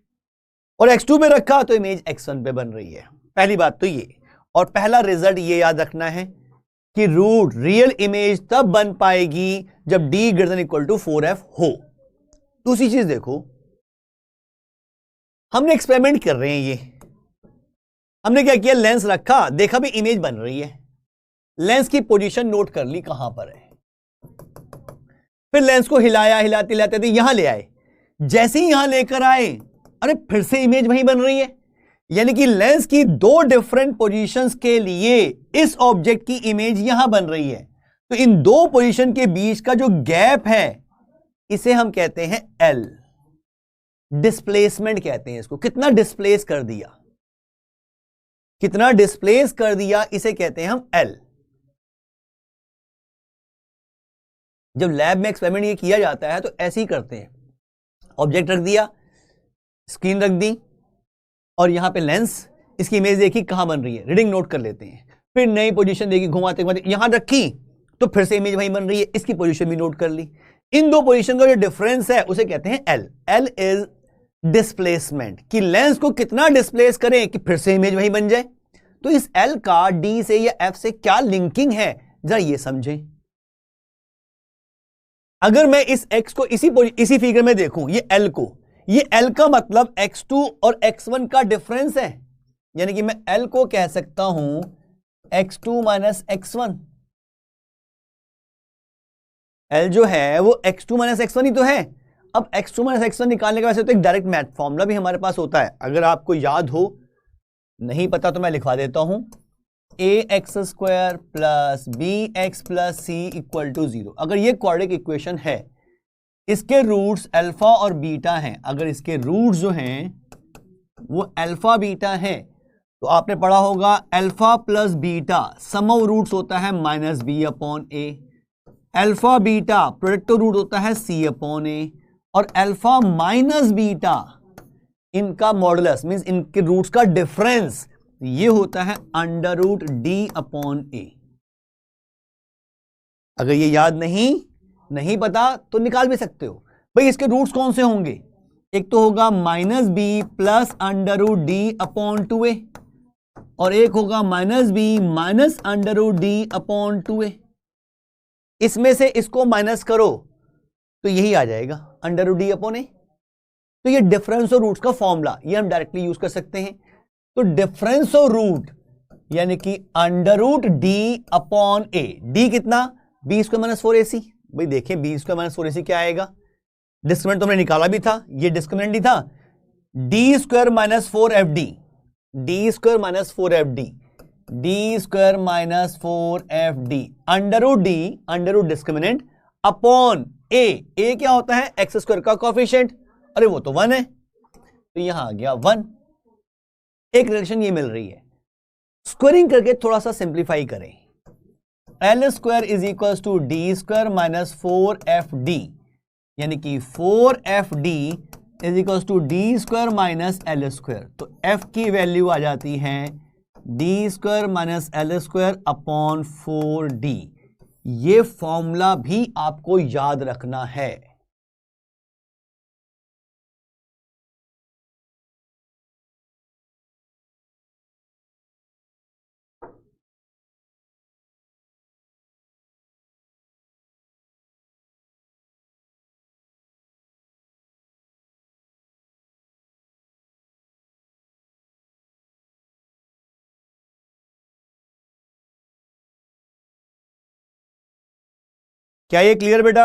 Speaker 1: और x2 पे रखा तो इमेज x1 पे बन रही है। पहली बात तो ये, और पहला रिजल्ट ये याद रखना है कि रूट रियल इमेज तब बन पाएगी जब d greater than equal to 4f हो। दूसरी चीज देखो, हमने एक्सपेरिमेंट कर रहे हैं, ये हमने क्या किया, लेंस रखा, देखा भी इमेज बन रही है, लेंस की पोजीशन नोट कर ली कहां पर है, फिर लेंस को हिलाया, हिलाते हिलाते यहां ले आए। जैसे ही यहां लेकर आए, अरे फिर से इमेज वहीं बन रही है। यानी कि लेंस की दो डिफरेंट पोजीशंस के लिए इस ऑब्जेक्ट की इमेज यहां बन रही है। तो इन दो पोजीशन के बीच का जो गैप है इसे हम कहते हैं L, डिस्प्लेसमेंट कहते हैं इसको। कितना डिस्प्लेस कर दिया, कितना डिस्प्लेस कर दिया, इसे कहते हैं हम L। जब लैब में एक्सपेरिमेंट ये किया जाता है तो ऐसे ही करते हैं, ऑब्जेक्ट रख दिया, स्क्रीन रख दी, और यहां पे लेंस, इसकी इमेज देखी कहां बन रही है, रीडिंग नोट कर लेते हैं, फिर नई पोजीशन देखी, घुमाते घुमाते यहां रखी तो फिर से इमेज वहीं बन रही है, इसकी पोजीशन भी नोट कर ली। इन दो पोजीशन का जो डिफरेंस है उसे कहते हैं L। L इज डिस्प्लेसमेंट, कि लेंस को कितना डिस्प्लेस करें कि फिर से इमेज वहीं बन जाए। तो इस L का D से या F से क्या लिंकिंग है, जरा ये समझें। अगर मैं इस x को इसी फिगर में देखूं, ये L को, ये L का मतलब x2 और x1 का डिफरेंस है, यानी कि मैं L को कह सकता हूं x2 माइनस x1। L जो है वो x2 माइनस x1 ही तो है। अब x2 माइनस x1 निकालने के वैसे तो एक डायरेक्ट मैथ फॉर्मूला भी हमारे पास होता है, अगर आपको याद हो, नहीं पता तो मैं लिखवा देता हूं, ax square plus bx plus c equal to 0। अगर ये क्वाड्रिक इक्वेशन है, इसके रूट्स अल्फा और बीटा हैं, अगर इसके रूट्स जो हैं वो अल्फा बीटा हैं, तो आपने पढ़ा होगा alpha plus beta sum of roots होता है -b upon a, alpha beta product root होता है c अपॉन a, और अल्फा माइनस बीटा इनका मॉडुलस मींस इनके रूट्स का डिफरेंस ये होता है under root d upon a. अगर ये याद नहीं पता तो निकाल भी सकते हो भाई। इसके रूट्स कौन से होंगे? एक तो होगा minus b plus under root d upon 2a, और एक होगा minus b minus under root d upon 2a। इसमें से इसको माइनस करो तो यही आ जाएगा अंडर रूट डी अपॉन ए। तो ये डिफरेंस ऑफ रूट्स का फॉर्मूला ये हम डायरेक्टली यूज कर सकते हैं। तो डिफरेंस ऑफ रूट यानी कि under root d upon a. D कितना? B square minus 4ac। भाई देखें बी स्क्वायर माइनस 4ac क्या आएगा? डिस्क्रिमिनेंट तो हमने निकाला भी था, ये डिस्क्रिमिनेंट ही था। D square minus 4fd, D square minus 4fd, D square minus 4fd under root D, under root discriminant upon A. A क्या होता है? एक्स स्क्वायर का कोएफिशिएंट। अरे वो तो 1 है, तो यहां आ गया 1। एक रिलेशन ये मिल रही है। स्क्वायरिंग करके थोड़ा सा सिंप्लीफाई करें। L square is equal to d square minus 4fd, यानी कि 4fd is equal to d square minus l square. तो f की वैल्यू आ जाती है d square minus l square upon 4d। ये फॉर्मूला भी आपको याद रखना है। क्या ये क्लियर बेटा?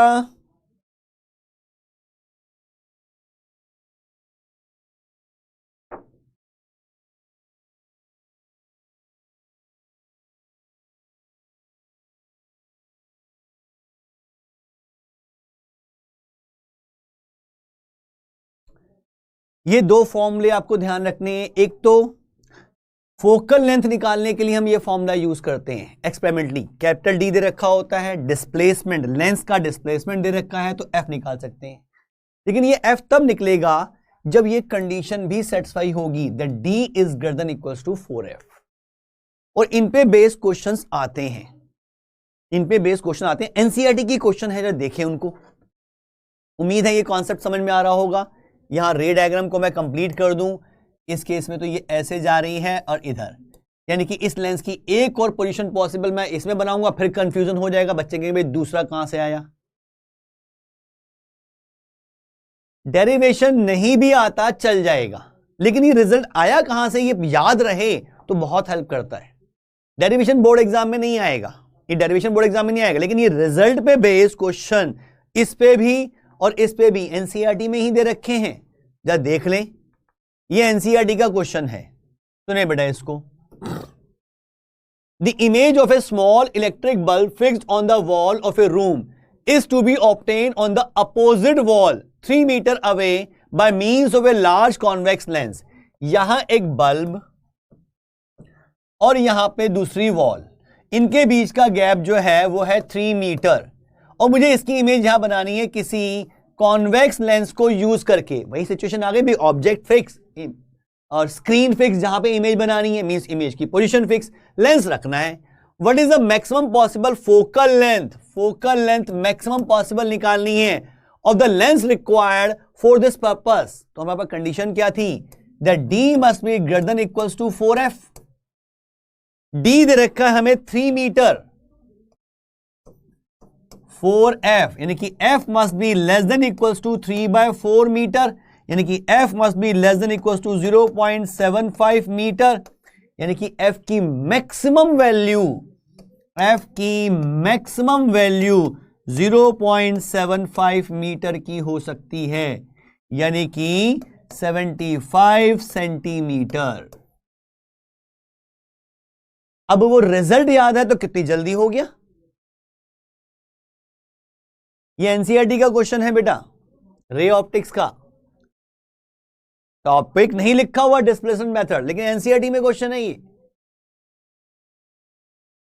Speaker 1: ये दो फॉर्मूले आपको ध्यान रखने हैं। एक तो फोकल लेंथ निकालने के लिए हम ये फॉर्मूला यूज करते हैं एक्सपेरिमेंटली। कैपिटल डी दे रखा होता है, डिस्प्लेसमेंट लेंस का डिस्प्लेसमेंट दे रखा है, तो एफ निकाल सकते हैं। लेकिन ये एफ तब निकलेगा जब ये कंडीशन भी सेटिस्फाई होगी that d is greater than equals to 4f। और इन पे बेस्ड क्वेश्चंस आते हैं, इन पे बेस्ड क्वेश्चन आते हैं। एनसीईआरटी की क्वेश्चन है, जब देखें उनको। उम्मीद है ये कॉन्सेप्ट समझ में आ रहा होगा। यहां रे डायग्राम को मैं कंप्लीट कर दूं। इस केस में तो ये ऐसे जा रही है और इधर, यानी कि इस लेंस की एक और पोजीशन पॉसिबल मैं इसमें बनाऊंगा, फिर कंफ्यूजन हो जाएगा बच्चे के भाई दूसरा कहां से आया। डेरिवेशन नहीं भी आता चल जाएगा, लेकिन ये रिजल्ट आया कहां से ये याद रहे तो बहुत हेल्प करता है। डेरिवेशन बोर्ड एग्जाम में नहीं आएगा, ये डेरिवेशन बोर्ड एग्जाम में नहीं आएगा, लेकिन ये रिजल्ट पे बेस्ड क्वेश्चन इस पे भी और इस पे भी एनसीईआरटी में ही दे रखे हैं। जरा देख लें, ये एनसीईआरटी का क्वेश्चन है। सुने बेटा इसको। The image of A small electric bulb fixed on the wall of A room is to be obtained on the opposite wall 3 meter away by means of a large convex lens। यहां एक बल्ब और यहां पे दूसरी वॉल, इनके बीच का गैप जो है वो है 3 मीटर, और मुझे इसकी इमेज यहां बनानी है किसी कॉन्वेक्स लेंस को यूज करके। वही सिचुएशन आ गई भी, ऑब्जेक्ट फिक्स और स्क्रीन फिक्स, जहां पे इमेज बनानी है मींस इमेज की पोजीशन फिक्स, लेंस रखना है। What is the maximum possible focal length? Focal length maximum possible निकालनी है of the lens required for this purpose. तो हमारे पास कंडीशन क्या थी? That D must be greater than equals to 4f। D दे रखा है हमें 3 मीटर, 4f यानी कि f must be less than equals to 3/4 metre, यानी कि f must be less than equals to 0.75 metre, यानी कि f की मैक्सिमम वैल्यू, f की मैक्सिमम वैल्यू 0.75 मीटर की हो सकती है, यानी कि 75 सेंटीमीटर। अब वो रिजल्ट याद है तो कितनी जल्दी हो गया। ये एनसीईआरटी का क्वेश्चन है बेटा, रे ऑप्टिक्स का। टॉपिक नहीं लिखा हुआ डिस्प्लेसमेंट मेथड, लेकिन एनसीईआरटी में क्वेश्चन है ये।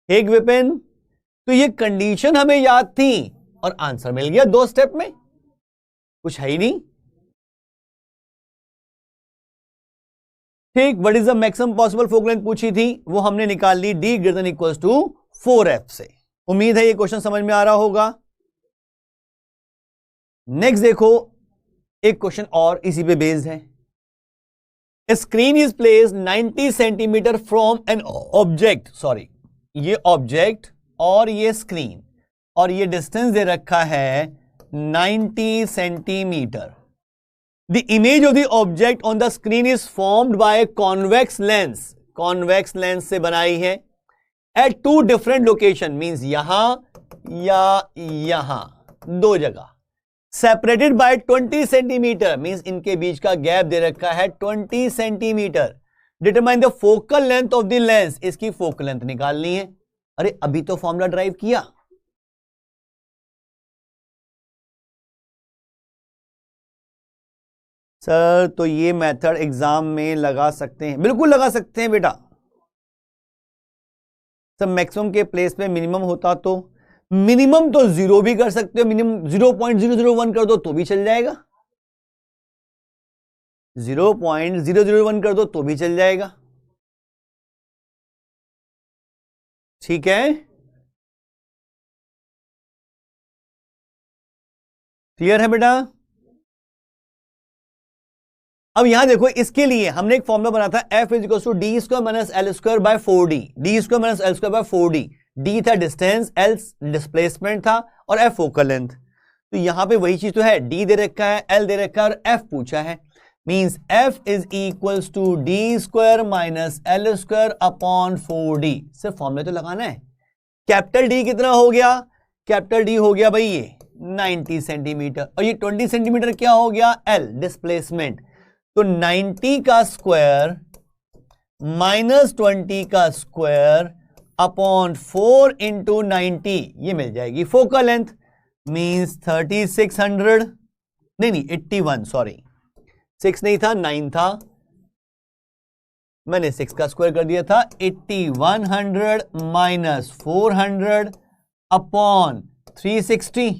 Speaker 1: एक विपिन, तो ये कंडीशन हमें याद थी और आंसर मिल गया 2 स्टेप में, कुछ है ही नहीं। ठीक, what is the maximum possible focal length पूछी थी, वो हमने निकाल ली d greater than equals to 4f से। उम्मीद है ये क्वेश्चन समझ में आ रहा होगा। नेक्स्ट देखो, एक क्वेश्चन और इसी पे बेस्ड है। Screen is placed 90 centimetre from an object, sorry ये ऑब्जेक्ट और ये स्क्रीन, और ये डिस्टेंस दे रखा है 90 centimetre. The image of the object on the screen is formed by a convex lens. Convex lens से बनाई है at two different location, means यहां या यहां, दो जगह, separated by 20 सेंटीमीटर, means इनके बीच का गैप दे रखा है 20 centimetre. Determine the focal length of the lens. इसकी फोकल लेंथ निकालनी है। अरे अभी तो फॉर्मूला ड्राइव किया। सर तो ये मेथड एग्जाम में लगा सकते हैं, बिल्कुल लगा सकते हैं बेटा। सर मैक्सिमम के प्लेस पे मिनिमम होता तो, मिनिमम तो 0 भी कर सकते हो, मिनिमम 0.001 कर दो तो भी चल जाएगा, 0.001 कर दो तो भी चल जाएगा। ठीक है, क्लियर है बेटा। अब यहां देखो, इसके लिए हमने एक फॉर्मूला बना था, f is equal to d square minus l square by 4d, d square minus l square by 4d, d था डिस्टेंस, l डिस्प्लेसमेंट था और f फोकल लेंथ। तो यहां पे वही चीज तो है, d दे रखा है, l दे रखा है और f पूछा है, means f is equals to d square minus l square upon 4d। सिर्फ फॉर्मूला तो लगाना है। कैपिटल D कितना हो गया, कैपिटल D हो गया भाई ये 90 सेंटीमीटर, और ये 20 सेंटीमीटर क्या हो गया, l डिस्प्लेसमेंट। तो 90 का स्क्वायर माइनस 20 का स्क्वायर अपॉन 4 इंटू 90, ये मिल जाएगी फोकल लेंथ, मींस 3600, नहीं 81, सॉरी 6 नहीं था 9 था, मैंने 6 का स्क्वायर कर दिया था, 8100 माइनस 400 अपॉन 360,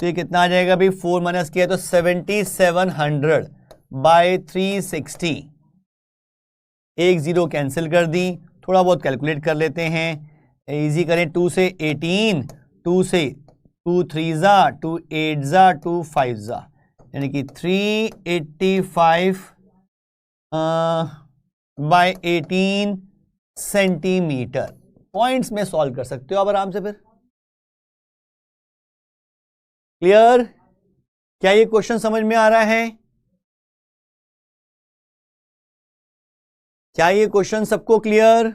Speaker 1: तो ये कितना आ जाएगा भाई, 4 माइनस किया तो 7700 बाय 360, एक जीरो कैंसिल कर दी। थोड़ा बहुत कैलकुलेट कर लेते हैं, इजी करें, 2 से 18, 2 से 2 3 जा, 2 8 जा, 2 5 जा, यानी कि 385 बाय 18 सेंटीमीटर। पॉइंट्स में सॉल्व कर सकते हो आप आराम से। फिर क्लियर, क्या ये क्वेश्चन समझ में आ रहा है? क्या ये क्वेश्चन सबको क्लियर?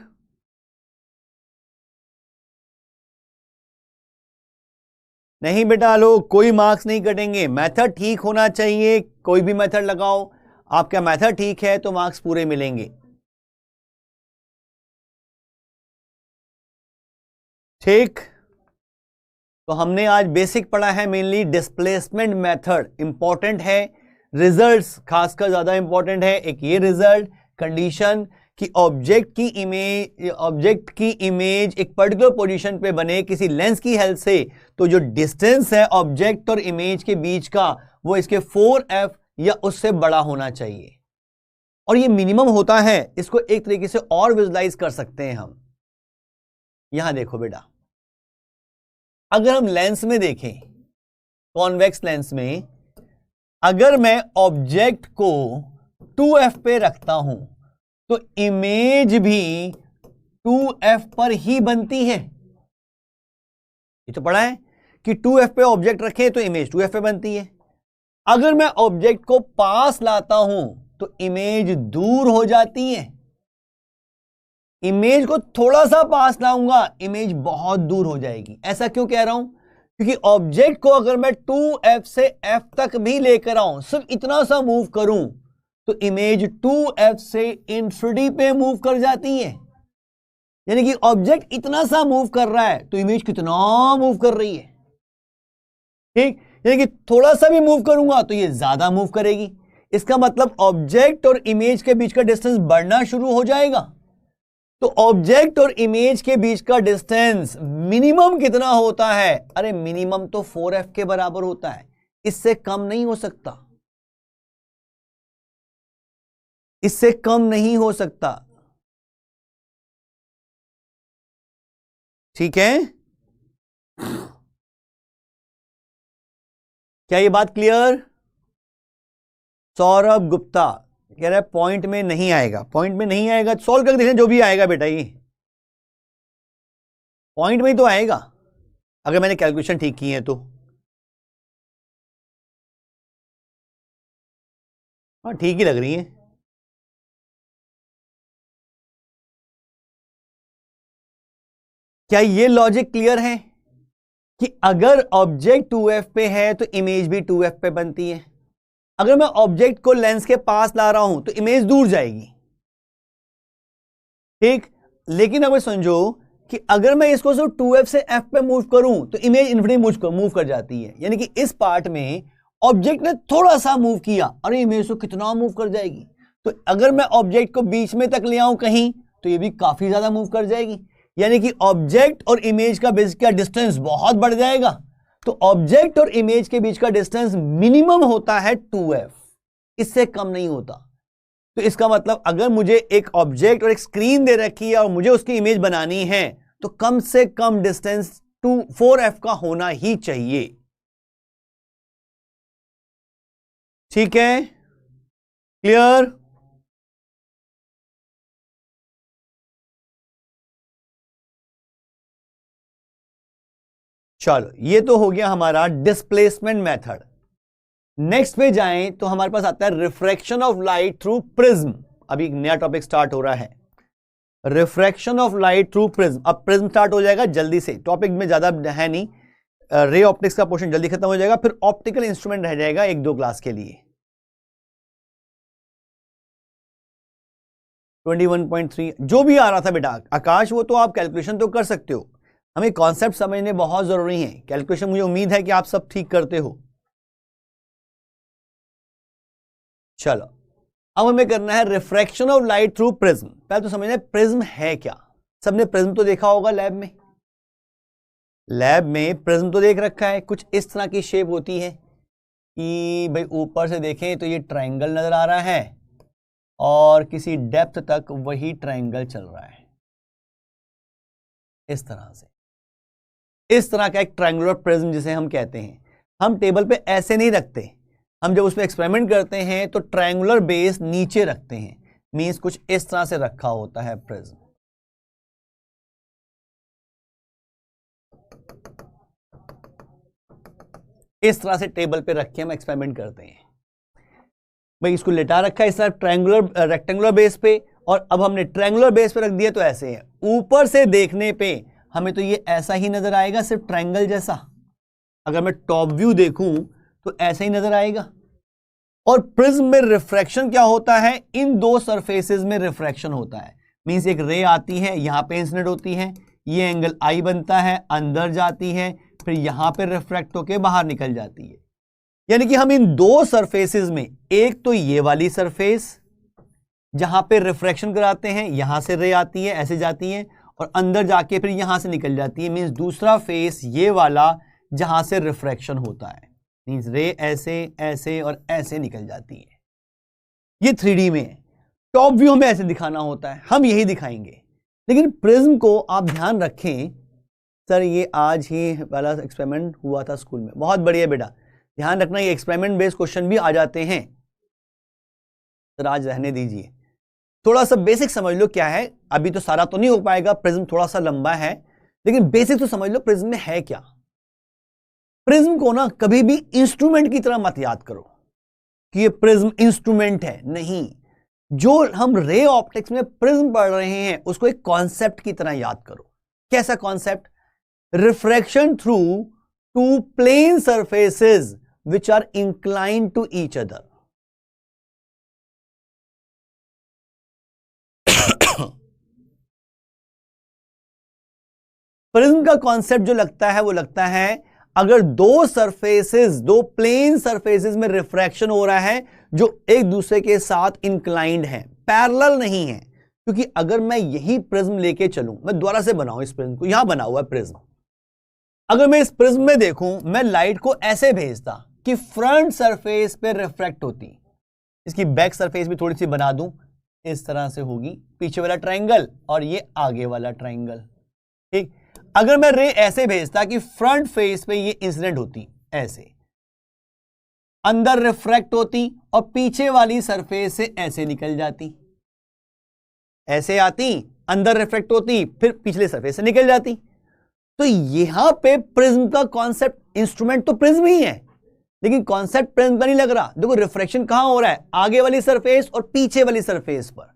Speaker 1: नहीं बेटा लोग, कोई मार्क्स नहीं कटेंगे, मेथड ठीक होना चाहिए। कोई भी मेथड लगाओ, आपका मेथड ठीक है तो मार्क्स पूरे मिलेंगे। ठीक, तो हमने आज बेसिक पढ़ा है, मेनली डिस्प्लेसमेंट मेथड इंपॉर्टेंट है, रिजल्ट्स खासकर ज्यादा इंपॉर्टेंट है। एक ये रिजल्ट, कंडीशन कि ऑब्जेक्ट की इमेज एक पर्टिकुलर पोजीशन पे बने किसी लेंस की हेल्प से, तो जो डिस्टेंस है ऑब्जेक्ट और इमेज के बीच का वो इसके 4f या उससे बड़ा होना चाहिए, और ये मिनिमम होता है। इसको एक तरीके से और विजुलाइज कर सकते हैं हम। यहां देखो बेटा, अगर हम लेंस में देखें, कॉन्वेक्स लेंस में, अगर मैं ऑब्जेक्ट को 2f पे रखता हूं तो इमेज भी 2f पर ही बनती है। ये तो पढ़ा है कि 2f पे ऑब्जेक्ट रखे तो इमेज 2f पे बनती है। अगर मैं ऑब्जेक्ट को पास लाता हूं तो इमेज दूर हो जाती है। इमेज को थोड़ा सा पास लाऊंगा, इमेज बहुत दूर हो जाएगी। ऐसा क्यों कह रहा हूं? क्योंकि ऑब्जेक्ट को अगर मैं 2f से f तक भी लेकर आऊं, सिर्फ इतना सा मूव करूं, तो इमेज 2f से इंफिनिटी पे मूव कर जाती है। यानी कि ऑब्जेक्ट इतना सा मूव कर रहा है तो इमेज कितना मूव कर रही है। ठीक, यानी कि थोड़ा सा भी मूव करूंगा तो ये ज्यादा मूव करेगी। इसका मतलब ऑब्जेक्ट और इमेज के बीच का डिस्टेंस बढ़ना शुरू हो जाएगा। तो ऑब्जेक्ट और इमेज के बीच का डिस्टेंस मिनिमम कितना होता है? अरे मिनिमम तो 4f के बराबर होता है, इससे कम नहीं हो सकता। इससे कम नहीं हो सकता। ठीक है, क्या ये बात क्लियर? सौरभ गुप्ता कह रहा है पॉइंट में नहीं आएगा। पॉइंट में नहीं आएगा, सॉल्व करके देखें, जो भी आएगा बेटा ये पॉइंट में ही तो आएगा, अगर मैंने कैलकुलेशन ठीक की है तो। हाँ ठीक ही लग रही है। क्या ये लॉजिक क्लियर है कि अगर ऑब्जेक्ट 2f पे है तो इमेज भी 2f पे बनती है। अगर मैं ऑब्जेक्ट को लेंस के पास ला रहा हूं तो इमेज दूर जाएगी, ठीक। लेकिन अगर समझो कि अगर मैं इसको सिर्फ 2f से f पे मूव करूं तो इमेज इन्फिनिटी मूव कर जाती है। यानी कि इस पार्ट में ऑब्जेक्ट ने थोड़ा सा मूव किया, अरे इमेज तो कितना मूव कर जाएगी। तो अगर मैं ऑब्जेक्ट को बीच में तक ले आऊं कहीं तो ये भी काफी ज्यादा मूव कर जाएगी। यानी कि ऑब्जेक्ट और इमेज का बीच का डिस्टेंस बहुत बढ़ जाएगा। तो ऑब्जेक्ट और इमेज के बीच का डिस्टेंस मिनिमम होता है 2f, इससे कम नहीं होता। तो इसका मतलब अगर मुझे एक ऑब्जेक्ट और एक स्क्रीन दे रखी है और मुझे उसकी इमेज बनानी है तो कम से कम डिस्टेंस 4f का होना ही चाहिए। ठीक है, क्लियर? चलो ये तो हो गया हमारा डिस्प्लेसमेंट मेथड। नेक्स्ट पे जाएं तो हमारे पास आता है refraction of light through prism. अभी एक नया टॉपिक स्टार्ट हो रहा है, refraction of light through prism. अब प्रिज्म स्टार्ट हो जाएगा जल्दी से, टॉपिक में ज्यादा है नहीं, रे ऑप्टिक्स का पोर्शन जल्दी खत्म हो जाएगा, फिर ऑप्टिकल इंस्ट्रूमेंट रह जाएगा 1-2 क्लास के लिए। 21.3 जो भी आ रहा था बेटा आकाश, वो तो आप कैलकुलेशन तो कर सकते हो, हमें कॉन्सेप्ट समझने बहुत जरूरी है। कैलकुलेशन मुझे उम्मीद है कि आप सब ठीक करते हो। चलो अब हमें करना है refraction of light through prism. पहले तो समझना है प्रिज्म है क्या। सबने प्रिज्म तो देखा होगा लैब में, लैब में प्रिज्म तो देख रखा है। कुछ इस तरह की शेप होती है कि भाई ऊपर से देखें तो ये ट्रायंगल नजर आ रहा है और किसी डेप्थ तक वही ट्रायंगल चल रहा है इस तरह से। इस तरह का एक ट्रायंगुलर प्रिज्म जिसे हम कहते हैं। हम टेबल पे ऐसे नहीं रखते, हम जब उसमें एक्सपेरिमेंट करते हैं तो ट्रायंगुलर बेस नीचे रखते हैं, मींस कुछ इस तरह से रखा होता है प्रिज्म। इस तरह से टेबल पे रख के हम एक्सपेरिमेंट करते हैं। भाई इसको लेटा रखा है इस तरह ट्रायंगुलर रेक्टेंगुलर बेस पे, और अब हमने ट्रायंगुलर बेस पे रख दिया तो ऐसे है। ऊपर से देखने पे हमें तो ये ऐसा ही नजर आएगा, सिर्फ ट्रायंगल जैसा। अगर मैं टॉप व्यू देखूं तो ऐसा ही नजर आएगा। और प्रिज्म में रिफ्रैक्शन क्या होता है, इन दो सरफेसेस में रिफ्रैक्शन होता है। मींस एक रे आती है, यहां पे इंसिडेंट होती है, ये एंगल आई बनता है, अंदर जाती है, फिर यहां पे रिफ्रैक्ट होके बाहर निकल जाती है। यानी कि हम इन दो सरफेसेस में, एक तो ये वाली सरफेस जहां पे रिफ्रैक्शन कराते हैं, यहां से रे आती है ऐसे जाती है और अंदर जाके फिर यहां से निकल जाती है। मींस दूसरा फेस ये वाला जहां से रिफ्रैक्शन होता है, मींस रे ऐसे ऐसे और ऐसे निकल जाती है। ये 3D में है, टॉप व्यू में ऐसे दिखाना होता है, हम यही दिखाएंगे। लेकिन प्रिज्म को आप ध्यान रखें, सर ये आज ही वाला एक्सपेरिमेंट हुआ था स्कूल में, बहुत बढ़िया बेटा, ध्यान रखना ये एक्सपेरिमेंट बेस्ड क्वेश्चन भी आ जाते हैं। सर आज रहने दीजिए, थोड़ा सा बेसिक समझ लो क्या है। अभी तो सारा तो नहीं हो पाएगा, प्रिज्म थोड़ा सा लंबा है, लेकिन बेसिक तो समझ लो प्रिज्म में है क्या। प्रिज्म को ना कभी भी इंस्ट्रूमेंट की तरह मत याद करो कि ये प्रिज्म इंस्ट्रूमेंट है, नहीं। जो हम रे ऑप्टिक्स में प्रिज्म पढ़ रहे हैं उसको एक कॉन्सेप्ट की तरह याद करो। कैसा concept? Refraction through two plane surfaces which are inclined to each other. Prism का कॉन्सेप्ट जो लगता है वो लगता है अगर दो सरफेसेस, दो प्लेन सरफेसेस में रिफ्रैक्शन हो रहा है जो एक दूसरे के साथ इंक्लाइंड है, पैरेलल नहीं है। क्योंकि अगर मैं यही प्रिज्म लेके चलूं, मैं दोबारा से बनाऊं इस प्रिज्म को, यहां बना हुआ है प्रिज्म, अगर मैं इस प्रिज्म में देखूं, मैं लाइट को ऐसे भेजता कि फ्रंट सरफेस पे रिफ्रैक्ट होती, इसकी बैक सरफेस भी थोड़ी सी बना दूं, इस तरह से होगी पीछे वाला ट्रायंगल और ये आगे वाला ट्रायंगल। ठीक, अगर मैं रे ऐसे भेजता कि फ्रंट फेस पे ये इंसिडेंट होती, ऐसे अंदर रिफ्रैक्ट होती और पीछे वाली सरफेस से ऐसे निकल जाती, ऐसे आती, अंदर रिफ्रैक्ट होती, फिर पिछले सरफेस से निकल जाती। तो यहां पे प्रिज्म का कॉन्सेप्ट, इंस्ट्रूमेंट तो प्रिज्म ही है लेकिन कॉन्सेप्ट प्रिज्म का नहीं लग रहा। देखो रिफ्रैक्शन कहां हो रहा है, आगे वाली सरफेस और पीछे वाली सरफेस पर।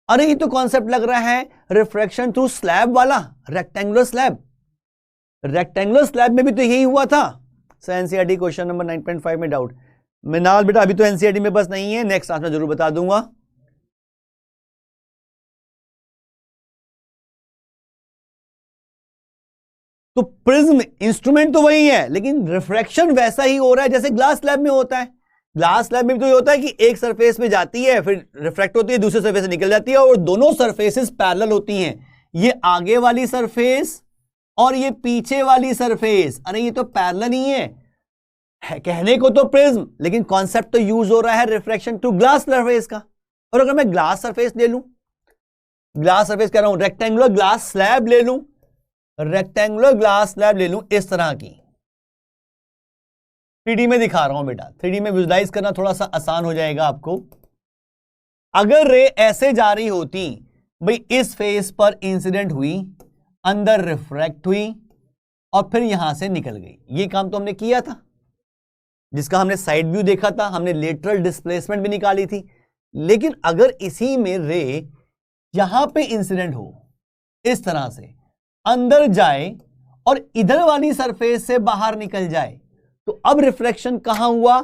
Speaker 1: अरे ये तो कॉन्सेप्ट लग रहा है रिफ्रैक्शन थ्रू स्लैब वाला, रेक्टेंगुलर स्लैब। रेक्टेंगुलर स्लैब में भी तो यही हुआ था। एनसीईआरटी क्वेश्चन नंबर 9.5 में डाउट। मिनाल बेटा अभी तो एनसीईआरटी में बस नहीं है, नेक्स्ट क्लास में जरूर बता दूंगा। तो प्रिज्म इंस्ट्रूमेंट तो वही है लेकिन रिफ्रैक्शन वैसा ही हो रहा है जैसे ग्लास स्लैब में होता है। ग्लास स्लैब में भी तो ये होता है कि एक सरफेस में जाती है, फिर रिफ्रैक्ट होती है, दूसरे सरफेस से निकल जाती है और दोनों सरफेसेस पैरेलल होती हैं। ये आगे वाली सरफेस और ये पीछे वाली सरफेस, अरे ये तो पैरेलल ही है। कहने को तो प्रिज्म लेकिन कॉन्सेप्ट तो यूज हो रहा है रिफ्रैक्शन टू ग्लास सरफेस का। और अगर मैं ग्लास सरफेस ले लूं, ग्लास सरफेस कह रहा हूं, रेक्टेंगुलर ग्लास स्लैब ले लूं, रेक्टेंगुलर ग्लास स्लैब ले लूं इस तरह की, 3D में दिखा रहा हूं बेटा, 3D में विजुलाइज करना थोड़ा सा आसान हो जाएगा आपको। अगर रे ऐसे जा रही होती, भाई इस फेस पर इंसिडेंट हुई, अंदर रिफ्रैक्ट हुई और फिर यहां से निकल गई, ये काम तो हमने किया था, जिसका हमने साइड व्यू देखा था, हमने लेटरल डिस्प्लेसमेंट भी निकाली थी। लेकिन अगर इसी में रे यहां पे इंसिडेंट हो, इस तरह से अंदर जाए और इधर वाली सरफेस से बाहर निकल जाए, तो अब रिफ्रैक्शन कहां हुआ,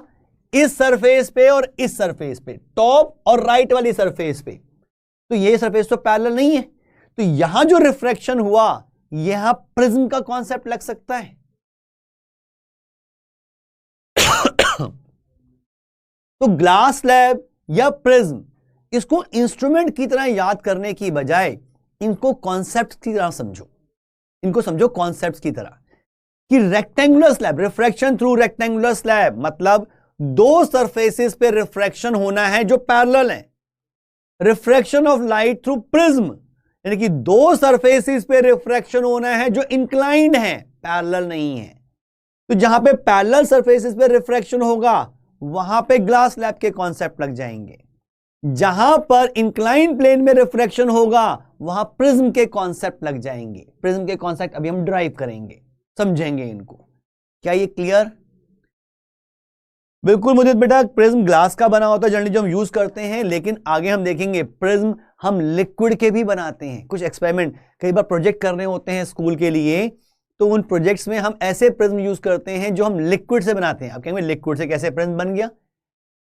Speaker 1: इस सरफेस पे और इस सरफेस पे, टॉप और राइट वाली सरफेस पे। तो ये सरफेस तो पैरेलल नहीं है, तो यहां जो रिफ्रैक्शन हुआ, यहां प्रिज्म का कॉन्सेप्ट लग सकता है। तो ग्लास स्लैब या प्रिज्म, इसको इंस्ट्रूमेंट की तरह याद करने की बजाय इनको कॉन्सेप्ट की तरह समझो, इनको समझो कॉन्सेप्ट्स की तरह कि rectangular slab, refraction through rectangular slab, मतलब दो सरफेसेस पे रिफ्रैक्शन होना है जो पैरेलल है। Refraction of light through prism, यानी कि दो सरफेसेस पे रिफ्रैक्शन होना है जो इंक्लाइंड है, पैरेलल नहीं है। तो जहां पे पैरेलल सरफेसेस पे रिफ्रैक्शन होगा वहां पे ग्लास स्लैब के कॉन्सेप्ट लग जाएंगे। जहां पर इंक्लाइन प्लेन में रिफ्रैक्शन होगा वहां प्रिज्म के कॉन्सेप्ट लग जाएंगे। प्रिज्म के कॉन्सेप्ट अभी हम ड्राइव करेंगे, समझेंगे इनको। क्या ये क्लियर? बिल्कुल मुझे बेटा, प्रिज्म ग्लास का बना होता है जनरली जो हम यूज करते हैं, लेकिन आगे हम देखेंगे प्रिज्म हम लिक्विड के भी बनाते हैं। कुछ एक्सपेरिमेंट, कई बार प्रोजेक्ट करने होते हैं स्कूल के लिए, तो उन प्रोजेक्ट्स में हम ऐसे प्रिज्म यूज करते हैं जो हम लिक्विड से बनाते हैं। आप कहेंगे लिक्विड से कैसे प्रिज्म बन गया?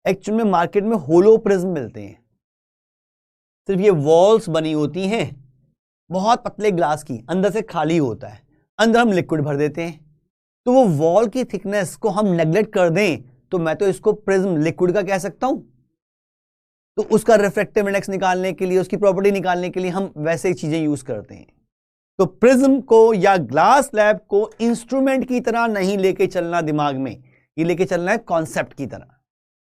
Speaker 1: एक्चुअल में मार्केट में होलो प्रिज्म मिलते हैं, सिर्फ ये वॉल्स बनी होती हैं बहुत पतले ग्लास की, अंदर से खाली होता है, अंदर हम लिक्विड भर देते हैं। तो वो वॉल की थिकनेस को हम नेग्लेक्ट कर दें तो मैं तो इसको प्रिज्म लिक्विड का कह सकता हूं। तो उसका रिफ्रैक्टिव इंडेक्स निकालने के लिए, उसकी प्रॉपर्टी निकालने के लिए हम वैसे चीजें यूज करते हैं। तो प्रिज्म को या ग्लास स्लैब को इंस्ट्रूमेंट की तरह नहीं लेके चलना दिमाग में, ये लेके चलना है कॉन्सेप्ट की तरह।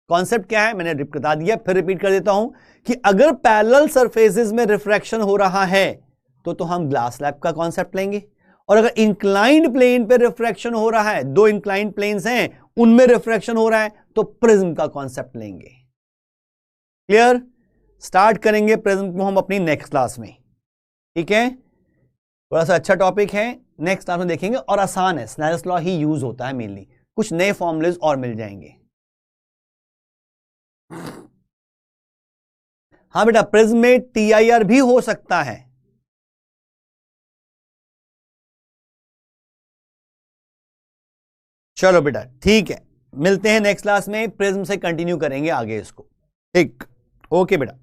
Speaker 1: कॉन्सेप्ट क्या है मैंने बता दिया, फिर रिपीट कर देता हूं कि अगर पैरेलल सरफेसेस में रिफ्रैक्शन हो रहा है तो हम ग्लास स्लैब का कॉन्सेप्ट लेंगे, और अगर इंक्लाइंड प्लेन पे रिफ्रैक्शन हो रहा है, दो इंक्लाइंड प्लेन्स हैं उनमें रिफ्रैक्शन हो रहा है, तो प्रिज्म का कॉन्सेप्ट लेंगे। क्लियर? स्टार्ट करेंगे प्रिज्म को हम अपनी नेक्स्ट क्लास में, ठीक है? थोड़ा सा अच्छा टॉपिक है, नेक्स्ट क्लास में देखेंगे, और आसान है, स्नेल्स लॉ ही यूज होता है मेनली, कुछ नए फॉर्मूलेज और मिल जाएंगे। हाँ बेटा, प्रिज्म में TIR भी हो सकता है। चलो बेटा ठीक है, मिलते हैं नेक्स्ट क्लास में, प्रिज्म से कंटिन्यू करेंगे आगे इसको। ठीक, ओके बेटा।